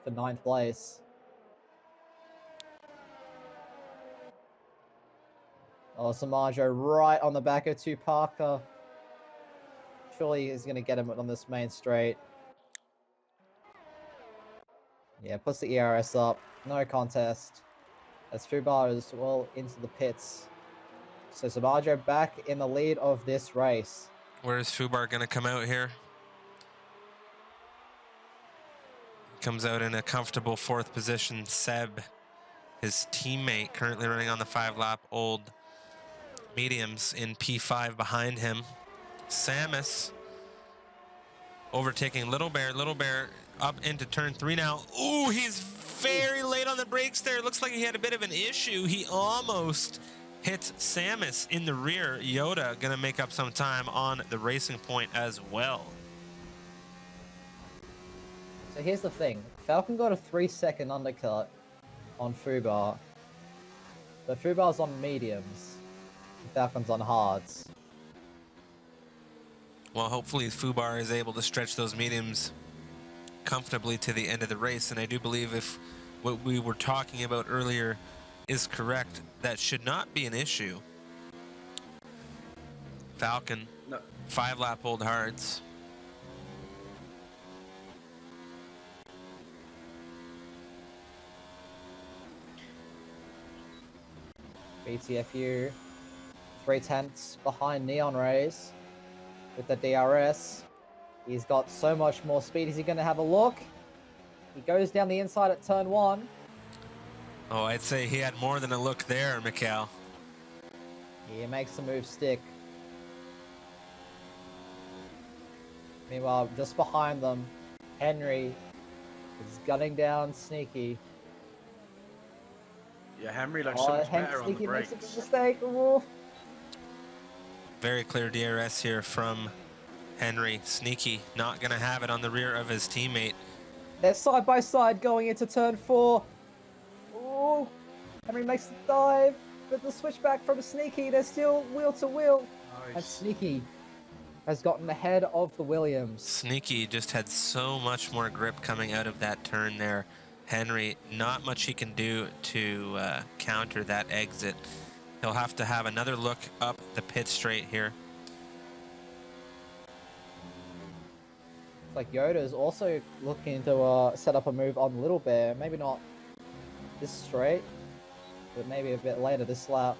for 9th place. Oh, Zamajo right on the back of Tupaka. Surely he's going to get him on this main straight. Yeah, puts the ERS up. No contest. As Fubar is well into the pits. So Zamajo back in the lead of this race. Where is Fubar going to come out here? Comes out in a comfortable 4th position. Seb, his teammate, currently running on the 5-lap-old mediums in P5 behind him. Samus overtaking Little Bear. Little Bear up into turn 3 now. Ooh, he's very late on the brakes there. Looks like he had a bit of an issue. He almost hits Samus in the rear. Yoda gonna make up some time on the racing point as well. So here's the thing. Falcon got a 3-second undercut on Fubar. But Fubar's on mediums. Falcon's on hards. Well, hopefully Fubar is able to stretch those mediums comfortably to the end of the race. And I do believe if what we were talking about earlier is correct, that should not be an issue. Falcon, No. 5-lap-old hards. BTFU 3/10 behind Neon Rays with the DRS. He's got so much more speed. Is he going to have a look? He goes down the inside at turn 1. Oh, I'd say he had more than a look there, Mikcow. He makes the move stick. Meanwhile, just behind them, Henry is gunning down Sneaky. Yeah, Henry looks so much better on the Sneaky brakes. makes a mistake. Ooh. Very clear DRS here from Henry. Sneaky not going to have it on the rear of his teammate. They're side by side going into turn 4. Ooh. Henry makes the dive, but the switchback from Sneaky, they're still wheel to wheel. Nice. And Sneaky has gotten ahead of the Williams. Sneaky just had so much more grip coming out of that turn there. Henry, not much he can do to counter that exit. He'll have to have another look up the pit straight here. Like Yoda is also looking to set up a move on Little Bear. Maybe not this straight, but maybe a bit later this lap.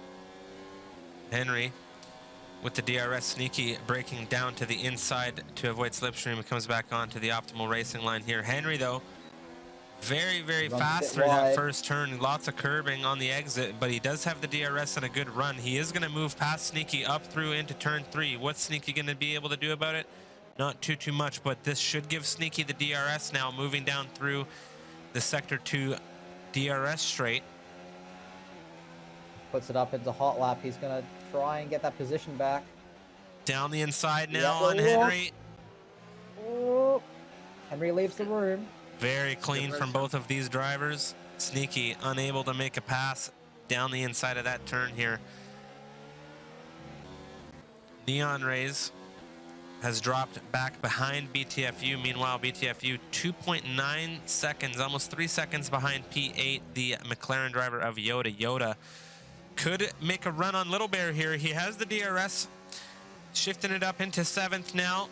Henry with the DRS sneaky braking down to the inside to avoid slipstream. It comes back onto the optimal racing line here. Henry, though, very, very Runs a fast bit through that wide. first turn. Lots of curbing on the exit, but he does have the DRS and a good run. He is going to move past Sneaky up through into turn 3. What's Sneaky going to be able to do about it? Not too much, but this should give Sneaky the DRS now, moving down through the Sector 2 DRS straight. Puts it up into hot lap. He's going to try and get that position back. Down the inside now Yeah, on Henry. Oh. Henry leaves the room. Very clean from both of these drivers. Sneaky unable to make a pass down the inside of that turn here. Neon Rays has dropped back behind BTFU. Meanwhile, BTFU 2.9 seconds, almost 3 seconds behind P8, the McLaren driver of Yoda. Yoda could make a run on Little Bear here. He has the DRS, shifting it up into 7th now.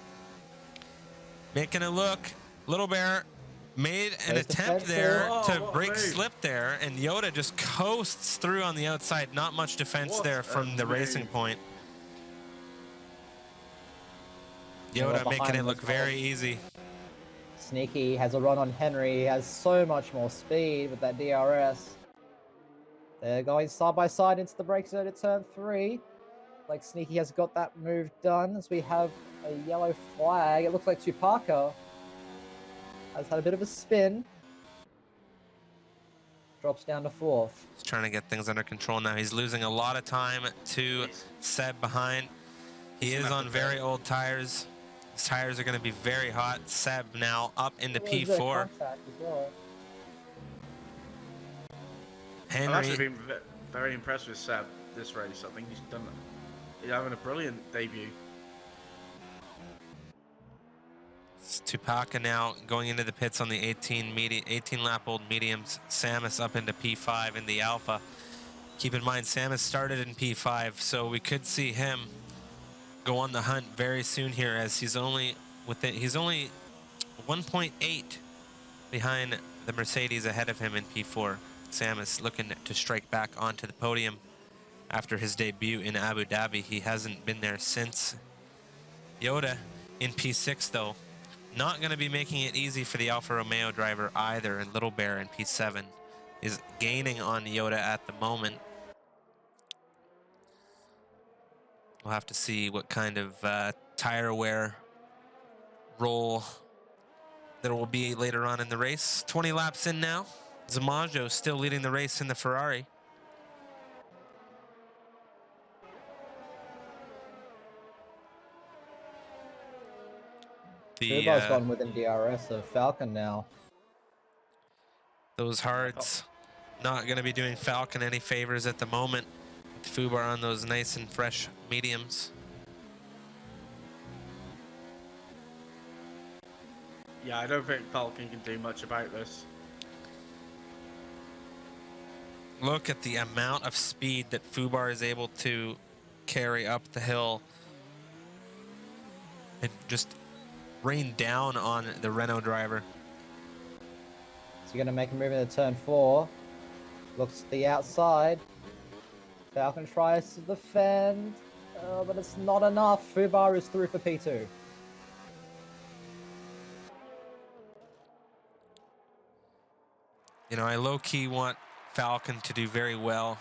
Making a look. Little Bear made an attempt there to break slip there, and Yoda just coasts through on the outside. Not much defense there from the racing point. Yoda making it look very easy. Sneaky has a run on Henry. He has so much more speed with that DRS. They're going side by side into the brake zone at turn 3. Like Sneaky has got that move done as we have a yellow flag. It looks like Tupaka has had a bit of a spin. Drops down to 4th. He's trying to get things under control now. He's losing a lot of time to Seb behind. He is on very old tires. His tires are going to be very hot. Seb now up into P4. Henry. I've actually been very impressed with Seb this race. I think he's having a brilliant debut. Tupaka now going into the pits on the 18 lap old mediums. Samus up into P5 in the Alpha. Keep in mind, Samus started in P5, so we could see him go on the hunt very soon here, as he's only 1.8 behind the Mercedes ahead of him in P4. Samus looking to strike back onto the podium after his debut in Abu Dhabi. He hasn't been there since. Yoda in P6 though, not going to be making it easy for the Alfa Romeo driver either, and Little Bear in P7 is gaining on Yoda at the moment. We'll have to see what kind of tire wear roll there will be later on in the race. 20 laps in now. Zamajo still leading the race in the Ferrari. Turbo's gone within DRS of Falcon now. Those hards not going to be doing Falcon any favors at the moment. Fubar on those nice and fresh mediums. Yeah, I don't think Falcon can do much about this. Look at the amount of speed that Fubar is able to carry up the hill and just rain down on the Renault driver. So you're going to make a move into turn 4. Looks to the outside. Falcon tries to defend, but it's not enough. Fubar is through for P2. You know, I low-key want Falcon to do very well,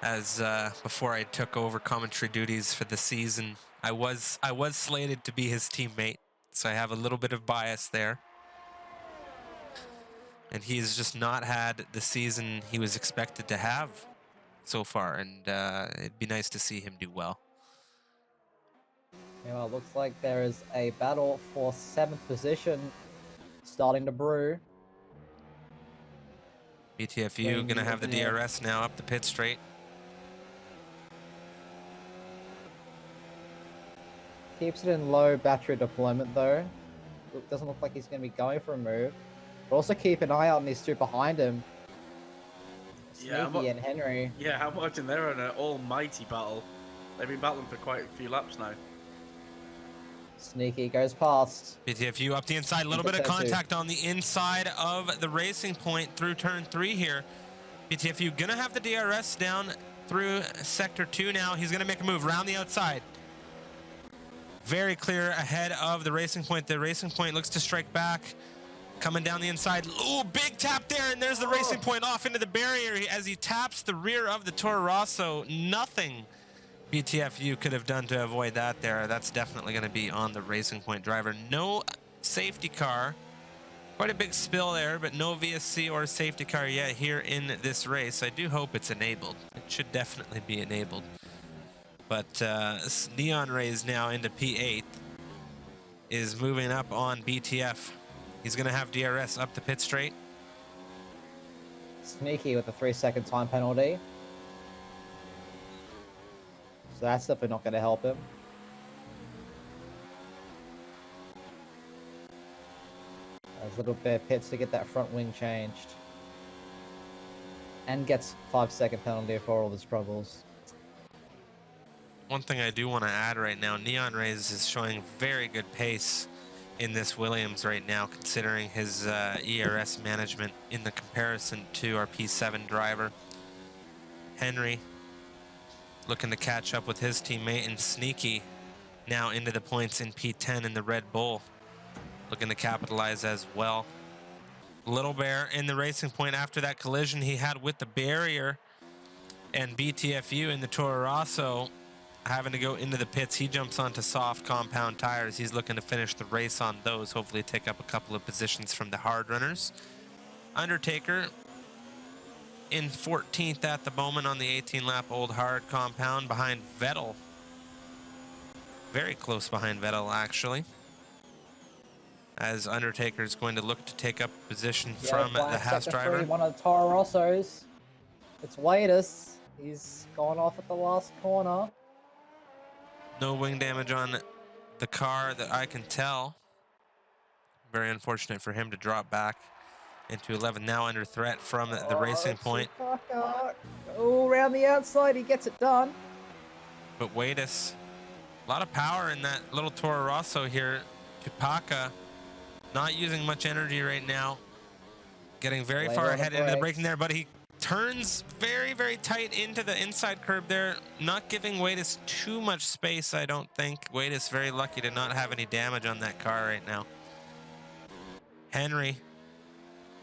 as before I took over commentary duties for the season. I was slated to be his teammate, so I have a little bit of bias there. And he's just not had the season he was expected to have so far, and it'd be nice to see him do well. Well, it looks like there is a battle for 7th position starting to brew. BTFU gonna have the DRS now up the pit straight. Keeps it in low battery deployment though. Doesn't look like he's going to be going for a move. But also keep an eye out on these two behind him. Sneaky and Henry. Yeah, I'm watching. They're in an almighty battle. They've been battling for quite a few laps now. Sneaky goes past. BTFU up the inside, a little bit of contact on the inside of the racing point through turn 3 here. BTFU gonna have the DRS down through sector 2 now. He's gonna make a move around the outside. Very clear ahead of the racing point. The racing point looks to strike back. Coming down the inside. Ooh, big tap there, and there's the racing point off into the barrier as he taps the rear of the Toro Rosso. Nothing BTFU could have done to avoid that there. That's definitely going to be on the racing point driver. No safety car. Quite a big spill there, but no VSC or safety car yet here in this race. I do hope it's enabled. It should definitely be enabled. But Neon Rays now into P8 is moving up on BTF. He's going to have DRS up the pit straight. Sneaky with a 3-second time penalty. So that's definitely not going to help him. There's Little Bear pits to get that front wing changed. And gets 5-second penalty for all the struggles. One thing I do want to add right now, Neon Rays is showing very good pace in this Williams right now, considering his ERS management in the comparison to our P7 driver. Henry looking to catch up with his teammate, and Sneaky now into the points in P10 in the Red Bull, looking to capitalize as well. Little Bear in the racing point after that collision he had with the barrier, and BTFU in the Toro Rosso having to go into the pits. He jumps onto soft compound tires. He's looking to finish the race on those, hopefully take up a couple of positions from the hard runners. Undertaker in 14th at the moment on the 18-lap old hard compound behind Vettel. Very close behind Vettel, actually, as Undertaker is going to look to take up position from the Haas driver. One of the Toro Rossos. It's Waiters. He's gone off at the last corner. No wing damage on the car that I can tell. Very unfortunate for him to drop back into 11. Now under threat from the racing point. Oh, around the outside, he gets it done. But Waiters, a lot of power in that little Toro Rosso here. Tupaka not using much energy right now. Getting very far ahead into the braking there, but he turns very, very tight into the inside curb there, not giving Waiters too much space, I don't think. Waiters very lucky to not have any damage on that car right now. Henry,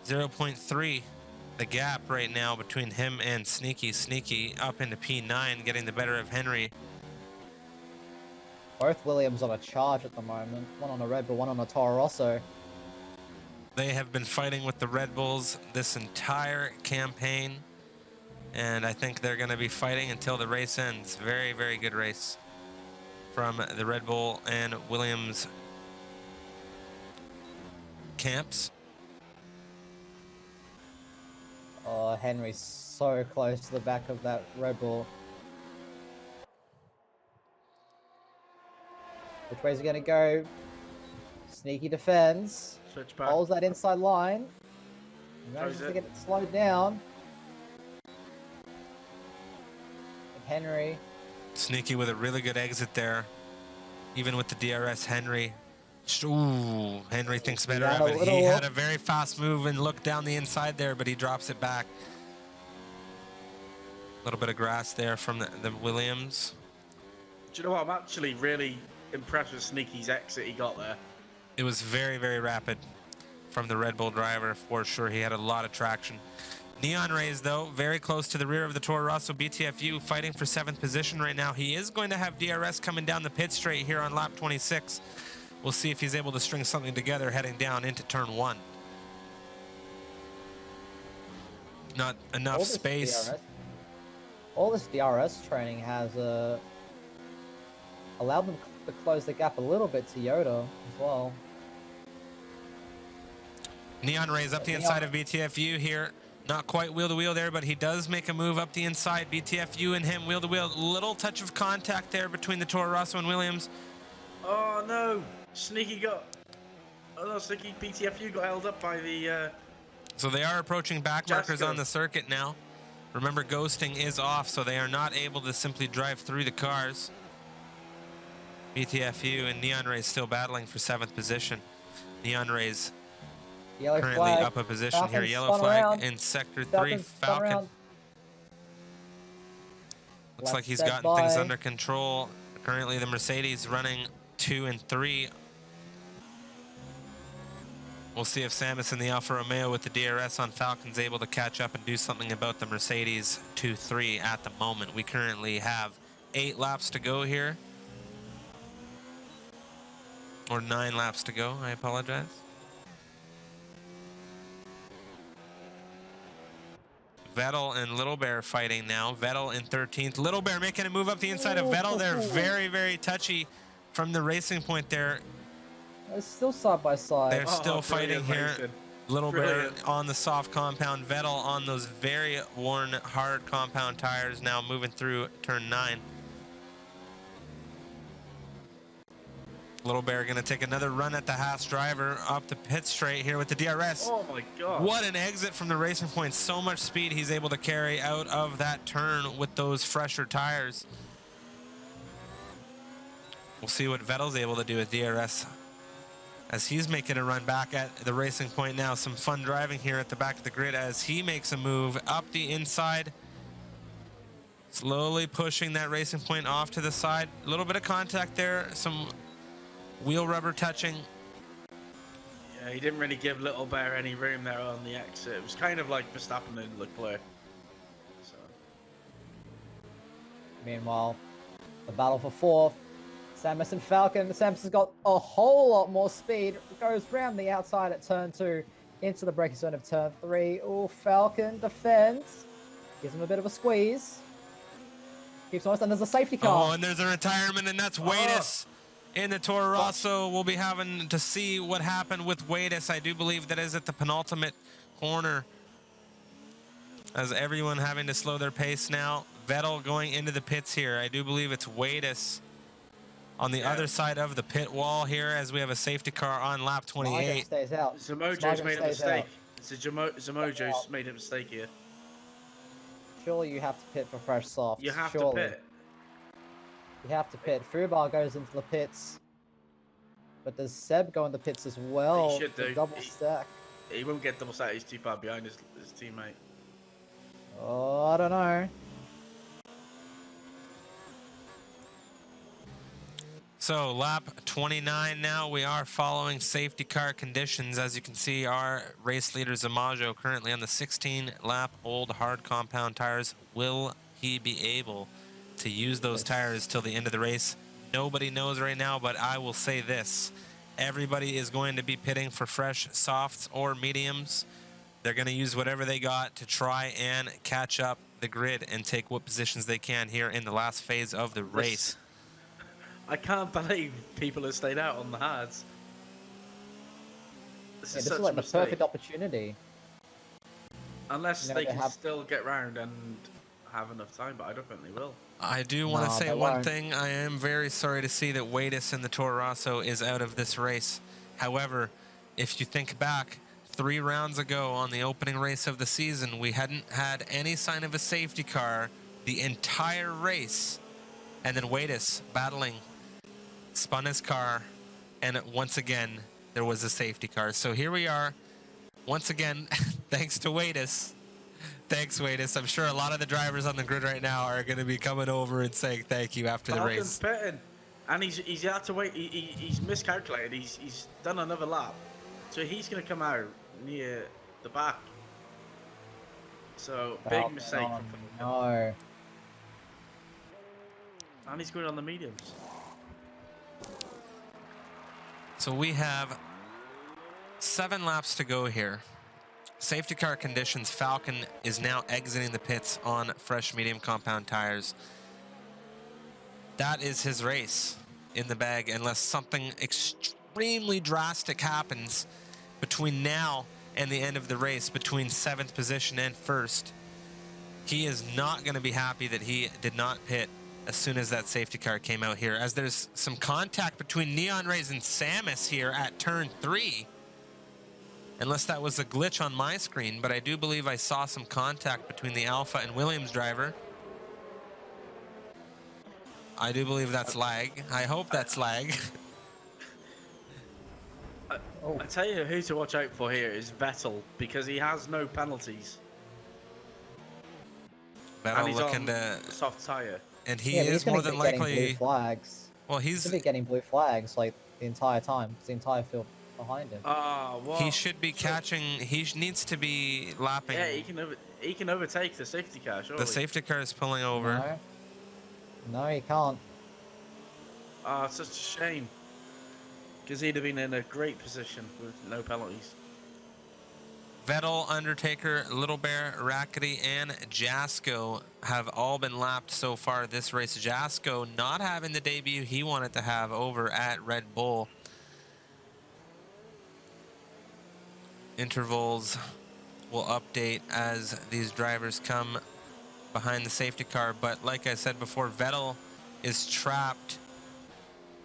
0.3, the gap right now between him and Sneaky. Sneaky up into P9, getting the better of Henry. Both Williams on a charge at the moment. One on a Red Bull, one on a Toro Rosso. They have been fighting with the Red Bulls this entire campaign, and I think they're going to be fighting until the race ends. Very, very good race from the Red Bull and Williams camps. Oh, Henry's so close to the back of that Red Bull. Which way's he going to go? Sneaky defends. Switch back. Holds that inside line. Manages to get it slowed down. And Henry. Sneaky with a really good exit there. Even with the DRS, Henry. Ooh, Henry thinks better of it. He had a very fast move and looked down the inside there, but he drops it back. A little bit of grass there from the Williams. Do you know what? I'm actually really impressed with Sneaky's exit he got there. It was very, very rapid from the Red Bull driver, for sure. He had a lot of traction. Neon Rays, though, very close to the rear of the Toro Rosso. BTFU fighting for 7th position right now. He is going to have DRS coming down the pit straight here on lap 26. We'll see if he's able to string something together heading down into turn 1. Not enough space. All this DRS training has allowed them to close the gap a little bit to Yoda as well. Neon Rays up the inside of BTFU here. Not quite wheel-to-wheel there, but he does make a move up the inside. BTFU and him wheel-to-wheel. Little touch of contact there between the Toro Rosso and Williams. Oh, no. Sneaky got... Oh, no, Sneaky BTFU got held up by the... So they are approaching back markers on the circuit now. Remember, ghosting is off, so they are not able to simply drive through the cars. BTFU and Neon Rays still battling for 7th position. Neon Rays Yellow currently flag. up a position here. Falcon's Yellow spun flag around. in sector 3. Falcon's spun Falcon around. looks like he's Left gotten things by. under control. Currently the Mercedes running 2 and 3. We'll see if Samus in the Alfa Romeo with the DRS on Falcon's able to catch up and do something about the Mercedes 2-3 at the moment. We currently have 8 laps to go here. Or 9 laps to go, I apologize. Vettel and Little Bear fighting now. Vettel in 13th. Little Bear making a move up the inside of Vettel. They're very, very touchy from the racing point there. It's still side by side. They're still fighting here. racing. Little Bear Brilliant. on the soft compound. Vettel on those very worn, hard compound tires now moving through turn 9. Little Bear going to take another run at the Haas driver up the pit straight here with the DRS. Oh my god. What an exit from the racing point. So much speed he's able to carry out of that turn with those fresher tires. We'll see what Vettel's able to do with DRS as he's making a run back at the racing point now. Some fun driving here at the back of the grid as he makes a move up the inside. Slowly pushing that racing point off to the side. A little bit of contact there. Some wheel rubber touching. Yeah, he didn't really give Little Bear any room there on the exit. It was kind of like Verstappen and Leclerc. So. Meanwhile, the battle for 4th. Samus and Falcon. Samus has got a whole lot more speed. Goes round the outside at turn 2 into the braking zone of turn 3. Oh, Falcon defends. Gives him a bit of a squeeze. Keeps on, and there's a safety car. Oh, and there's a retirement, and that's Waitis in the Toro Rosso. We'll be having to see what happened with Waitis. I do believe that is at the penultimate corner. As everyone having to slow their pace now. Vettel going into the pits here. I do believe it's Waitis on the other side of the pit wall here as we have a safety car on lap 28. Stays out. Zamojo's made a mistake. Zamojo's made a mistake here. Surely you have to pit for fresh softs. You have Surely. to pit. You have to pit. Fubar goes into the pits. But does Seb go in the pits as well? He should do. Double stack. He won't get double stack. He's too far behind his teammate. Oh, I don't know. So lap 29 now, we are following safety car conditions. As you can see, our race leader Zamajo currently on the 16-lap old hard compound tires. Will he be able to use those tires till the end of the race? Nobody knows right now, but I will say this. Everybody is going to be pitting for fresh softs or mediums. They're going to use whatever they got to try and catch up the grid and take what positions they can here in the last phase of the race. I can't believe people have stayed out on the hards. This is This such is like a the mistake. perfect opportunity. Unless You know, they they can have- still get round and have enough time, but I don't think they will. I do want to No, say they one won't. thing. I am very sorry to see that Waitis in the Toro Rosso is out of this race. However, if you think back, 3 rounds ago on the opening race of the season, we hadn't had any sign of a safety car the entire race. And then Waitis battling, spun his car, and once again, there was a safety car. So here we are, once again, thanks to Waitis. Thanks, Waitis. I'm sure a lot of the drivers on the grid right now are going to be coming over and saying thank you after the Falcon's race. pitting, and he's had to wait. He's miscalculated. He's done another lap, so he's going to come out near the back. So big mistake. Oh, no. And he's going on the mediums. So we have 7 laps to go here. Safety car conditions, Falcon is now exiting the pits on fresh medium compound tires. That is his race in the bag unless something extremely drastic happens between now and the end of the race, between 7th position and 1st. He is not going to be happy that he did not pit as soon as that safety car came out here, as there's some contact between Neon Rays and Samus here at turn 3. Unless that was a glitch on my screen, but I do believe I saw some contact between the Alpha and Williams driver. I do believe that's lag. I hope that's lag. Oh, I tell you who to watch out for here is Vettel, because he has no penalties. And Vettel he's looking on to, soft tyre. and he yeah, but he's is going more to than be getting blue likely. flags. Well, He's going to be getting blue flags like the entire time. 'Cause the entire field behind him. Ah, what? he should be catching. Needs to be lapping. Yeah, he can overtake the safety car, surely. The safety car is pulling over. No. No, he can't. Ah, it's such a shame. Because he'd have been in a great position with no penalties. Vettel, Undertaker, Little Bear, Rikkiciardo, and Jasko have all been lapped so far this race. Jasko not having the debut he wanted to have over at Red Bull. Intervals will update as these drivers come behind the safety car, but like I said before, Vettel is trapped,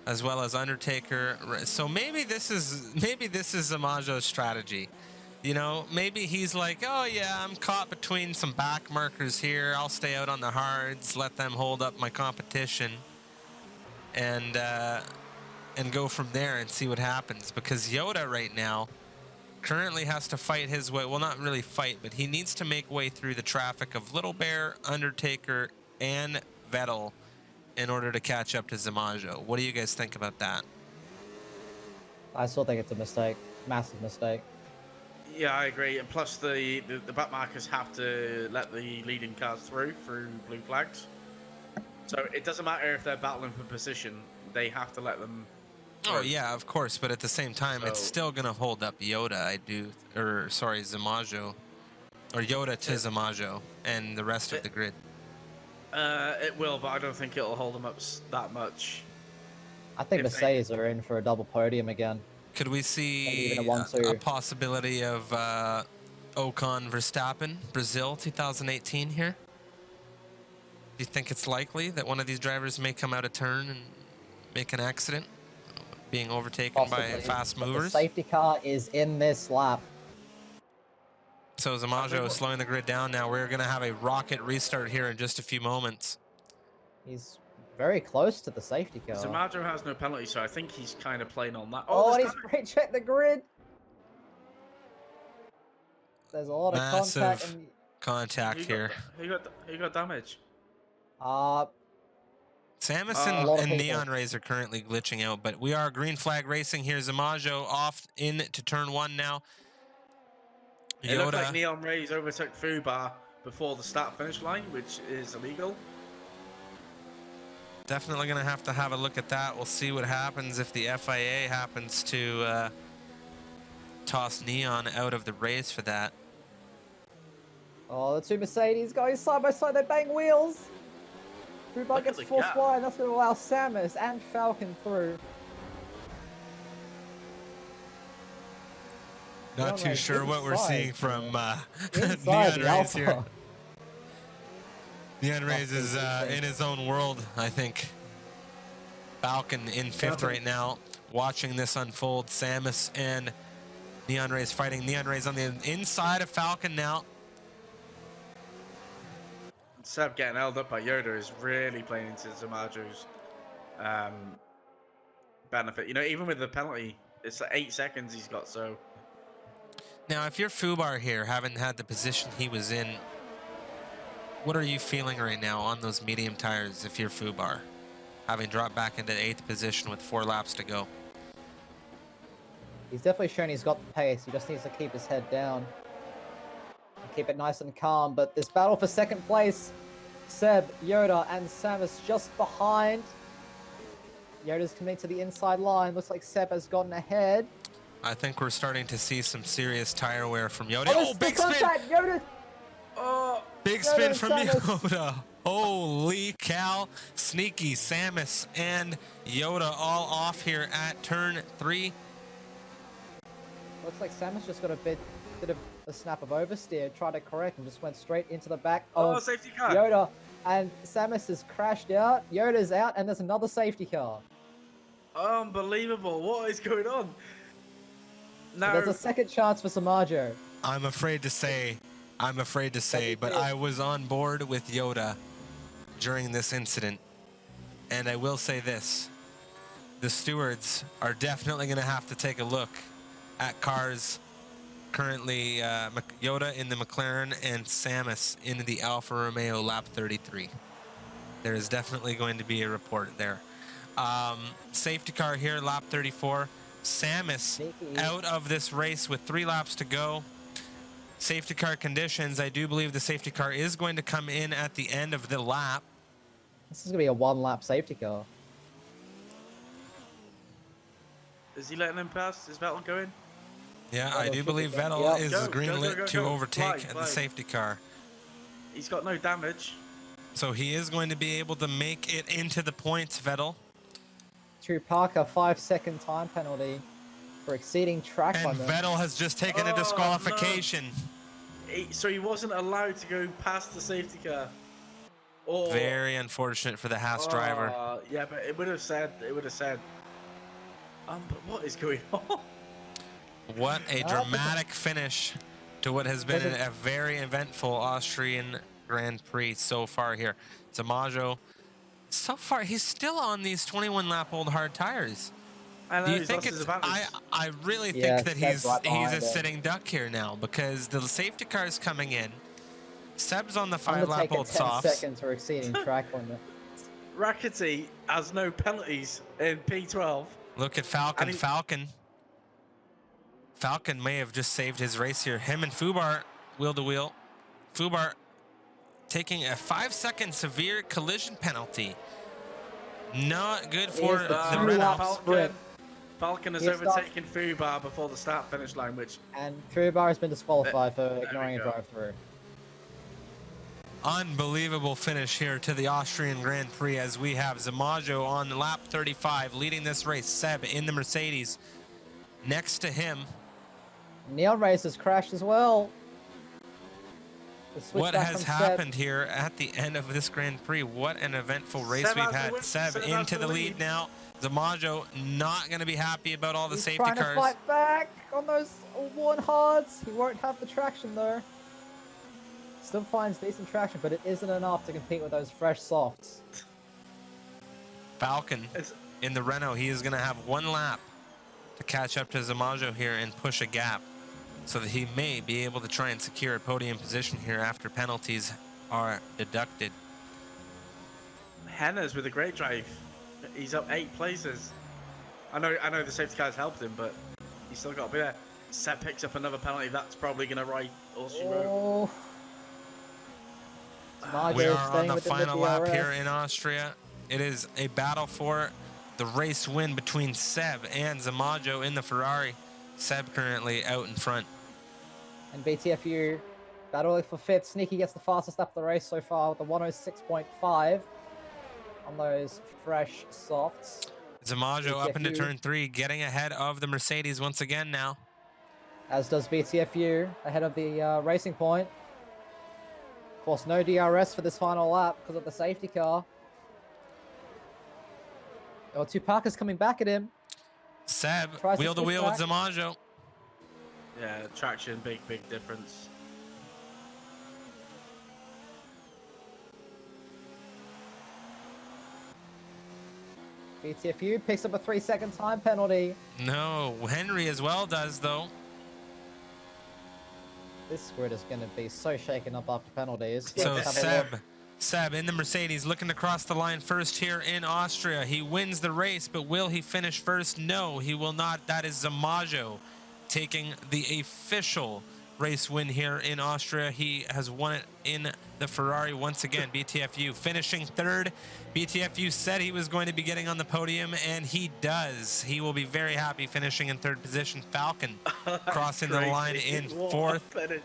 as well as Undertaker. So maybe this is Zamajo's strategy. You know, maybe he's like, oh yeah, I'm caught between some back markers here. I'll stay out on the hards, let them hold up my competition, and go from there and see what happens. Because Yoda right now currently has to fight his way. Well, not really fight, but he needs to make way through the traffic of Little Bear, Undertaker, and Vettel in order to catch up to Zamajo. What do you guys think about that? I still think it's a mistake. Massive mistake. Yeah, I agree. And plus, the back markers have to let the leading cars through blue flags. So it doesn't matter if they're battling for position; they have to let them. Oh yeah, of course. But at the same time, it's still gonna hold up Yoda. Zamajo, or Yoda to Zamajo and the rest of the grid. It will, but I don't think it'll hold them up that much. I think Mercedes are in for a double podium again. Could we see even a 1-2. a possibility of Ocon Verstappen, Brazil 2018 here? Do you think it's likely that one of these drivers may come out of turn and make an accident, being overtaken by fast movers? The safety car is in this lap. So Zamajo is slowing the grid down now. We're going to have a rocket restart here in just a few moments. He's very close to the safety car. Zamajo has no penalty, so I think he's kind of playing on that. Oh, and he's pre-checked the grid. There's a lot of Massive contact here. Who got damage? Samus and Neon Rays are currently glitching out, but we are green flag racing here. Zamajo off into turn 1 now. It looked like Neon Rays overtook Fubar before the start-finish line, which is illegal. Definitely going to have a look at that. We'll see what happens if the FIA happens to toss Neon out of the race for that. Oh, the two Mercedes guys side by side, they bang wheels. Fubar gets forced wide, that's going to allow Samus and Falcon through. Not too sure what we're seeing from Neon Rays here. Neon Rays is in his own world, I think. Falcon in 5th right now, watching this unfold. Samus and Neon Rays fighting. Neon Rays on the inside of Falcon now. Seb getting held up by Yoda is really playing into Zamajo's benefit. You know, even with the penalty, it's like 8 seconds he's got, so... Now, if you're Fubar here, having had the position he was in, what are you feeling right now on those medium tires if you're Fubar, having dropped back into 8th position with 4 laps to go? He's definitely shown he's got the pace. He just needs to keep his head down and keep it nice and calm. But this battle for 2nd place, Seb, Yoda, and Samus just behind. Yoda's coming to the inside line. Looks like Seb has gotten ahead. I think we're starting to see some serious tire wear from Yoda. Oh, big spin! Yoda! Oh, big spin from Yoda. Holy cow. Sneaky Samus and Yoda all off here at turn 3. Looks like Samus just got a bit of a snap of oversteer, tried to correct and just went straight into the back of safety car. Yoda. And Samus has crashed out. Yoda's out, and there's another safety car. Unbelievable. What is going on? No. So there's a second chance for Zamajo. I'm afraid to say, but I was on board with Yoda during this incident. And I will say this. The stewards are definitely going to have to take a look at cars currently Yoda in the McLaren and Samus in the Alfa Romeo lap 33. There is definitely going to be a report there. Safety car here, lap 34. Samus out of this race with 3 laps to go. Safety car conditions, I do believe the safety car is going to come in at the end of the lap. This is going to be a 1-lap safety car. Is he letting him pass? Is Vettel going? Yeah, Vettel I do should believe be going. Vettel Yep. is green lit to overtake the Fly. safety car. He's got no damage. So he is going to be able to make it into the points, Vettel. Drew Parker, 5-second time penalty for exceeding track And limit. Vettel has just taken a disqualification. No. So he wasn't allowed to go past the safety car. Or, Very unfortunate for the Haas driver. Yeah, but it would have said, but what is going on? What a dramatic finish to what has been a very eventful Austrian Grand Prix so far here. Zamajo, so far, he's still on these 21-lap-old hard tires. I know, Do you think it's? I really think that he's a sitting duck here now because the safety car is coming in. Seb's on the 5-lap-old softs. 10 seconds for exceeding track limit. Rikkiciardo has no penalties in P12. Look at Falcon. Falcon may have just saved his race here. Him and Fubar wheel to wheel. Fubar taking a 5-second severe collision penalty. Not good for the Renault. Falcon has overtaken Fubar before the start-finish line, which... And Fubar has been disqualified for ignoring a drive-through. Unbelievable finish here to the Austrian Grand Prix as we have Zamajo on lap 35 leading this race. Seb in the Mercedes next to him. Neil Race has crashed as well. What has happened here at the end of this Grand Prix? What an eventful race we've had. Seb into the lead now. Zamajo not going to be happy about all the safety cars. He's trying to fight back on those 1 hards. He won't have the traction though. Still finds decent traction, but it isn't enough to compete with those fresh softs. Falcon in the Renault, he is going to have 1 lap to catch up to Zamajo here and push a gap so that he may be able to try and secure a podium position here after penalties are deducted. Henna's with a great drive. He's up 8 places. I know the safety car's helped him, but he's still got to be there. Seb picks up another penalty. That's probably going to write Austrian Road. We are on the final lap here in Austria. It is a battle for the race win between Seb and Zamajo in the Ferrari. Seb currently out in front. And BTFU battling for 5th. Sneaky gets the fastest lap of the race so far with a 106.5 on those fresh softs. Zamajo up into turn 3, getting ahead of the Mercedes once again now. As does BTFU ahead of the Racing Point. Of course, no DRS for this final lap because of the safety car. Oh, Tupaka's coming back at him. Seb, wheel to wheel with Zamajo. Yeah, traction, big difference. BTFU picks up a 3-second time penalty. No, Henry as well does, though. This grid is going to be so shaken up after penalties. So Seb in the Mercedes looking to cross the line first here in Austria. He wins the race, but will he finish first? No, he will not. That is Zamajo taking the official race win here in Austria. He has won it in the Ferrari once again. BTFU finishing 3rd. BTFU said he was going to be getting on the podium, and he does. He will be very happy finishing in 3rd position. Falcon crossing the line in 4th.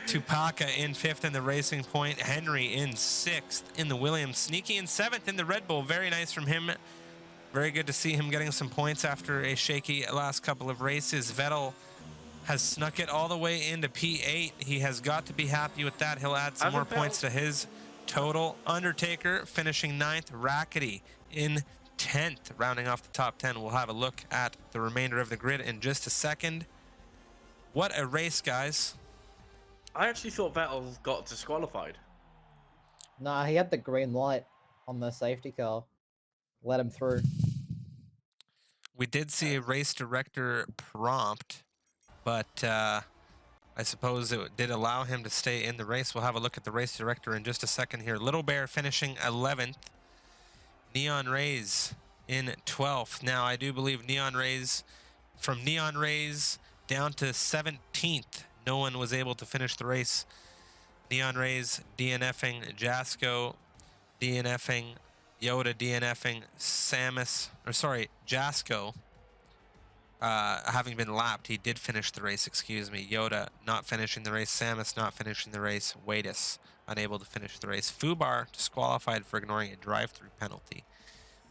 Tupaka in 5th in the Racing Point. Henry in 6th in the Williams. Sneaky in 7th in the Red Bull. Very nice from him. Very good to see him getting some points after a shaky last couple of races. Vettel has snuck it all the way into P8. He has got to be happy with that. He'll add some more points to his total. Undertaker finishing 9th. Rikkiciardo in 10th, rounding off the top 10. We'll have a look at the remainder of the grid in just a second. What a race, guys. I actually thought Vettel got disqualified. Nah, he had the green light on the safety car. let him through. We did see a race director prompt, but I suppose it did allow him to stay in the race. We'll have a look at the race director in just a second here. Little Bear finishing 11th. Neon Rays in 12th. Now, I do believe Neon Rays, from Neon Rays down to 17th, no one was able to finish the race. Neon Rays DNFing, Jasko DNFing, Yoda DNFing, Jasko having been lapped, he did finish the race, excuse me. Yoda not finishing the race, Samus not finishing the race, Wadis unable to finish the race. Fubar disqualified for ignoring a drive-through penalty.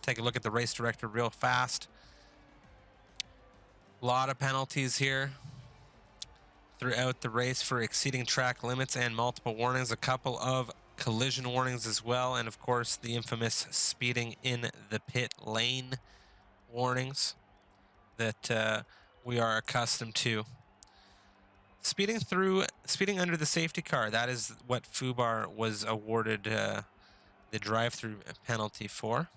Take a look at the race director real fast. A lot of penalties here throughout the race for exceeding track limits and multiple warnings. A couple of collision warnings as well, and of course the infamous speeding in the pit lane warnings that we are accustomed to. Speeding under the safety car, that is what Fubar was awarded the drive-through penalty for.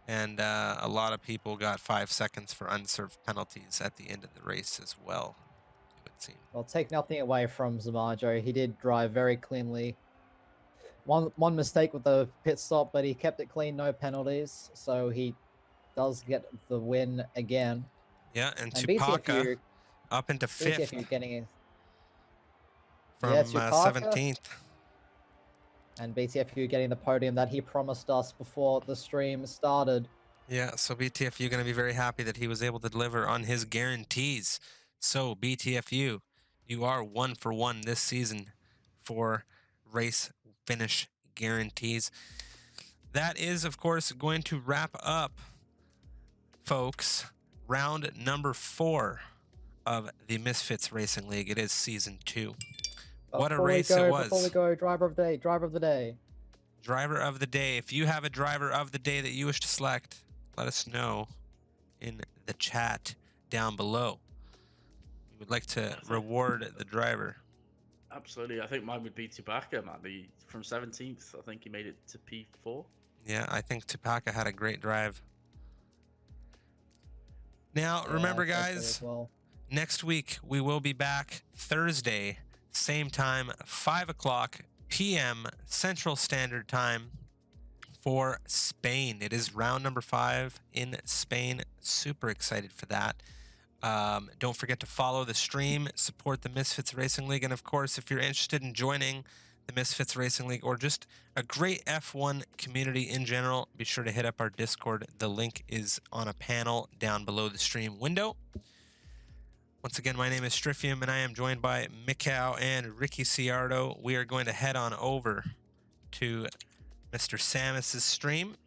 And a lot of people got 5 seconds for unserved penalties at the end of the race as well, it would seem. I'll take nothing away from Zamajo. He did drive very cleanly. One mistake with the pit stop, but he kept it clean, no penalties. So he does get the win again. Yeah, and Tupaka up into 5th from 17th. And BTFU getting the podium that he promised us before the stream started. Yeah, so BTFU going to be very happy that he was able to deliver on his guarantees. So BTFU, you are 1 for 1 this season for race finish guarantees. That is, of course, going to wrap up, folks, round number 4 of the Misfits Racing League. It is season 2. What a race it was. Before we go, driver of the day, driver of the day. Driver of the day. If you have a driver of the day that you wish to select, let us know in the chat down below. We would like to reward the driver. Absolutely. I think mine would be Tupaka, man. From 17th, I think he made it to P4. Yeah, I think Tupaka had a great drive. Now, remember, guys, next week we will be back Thursday, same time, 5 o'clock p.m. Central Standard Time for Spain. It is round number 5 in Spain. Super excited for that. Don't forget to follow the stream, support the Misfits Racing League, and of course, if you're interested in joining the Misfits Racing League or just a great F1 community in general, be sure to hit up our Discord. The link is on a panel down below the stream window. Once again, my name is Strifium, and I am joined by Mikcow and Rikkiciardo. We are going to head on over to Mr. Samus's stream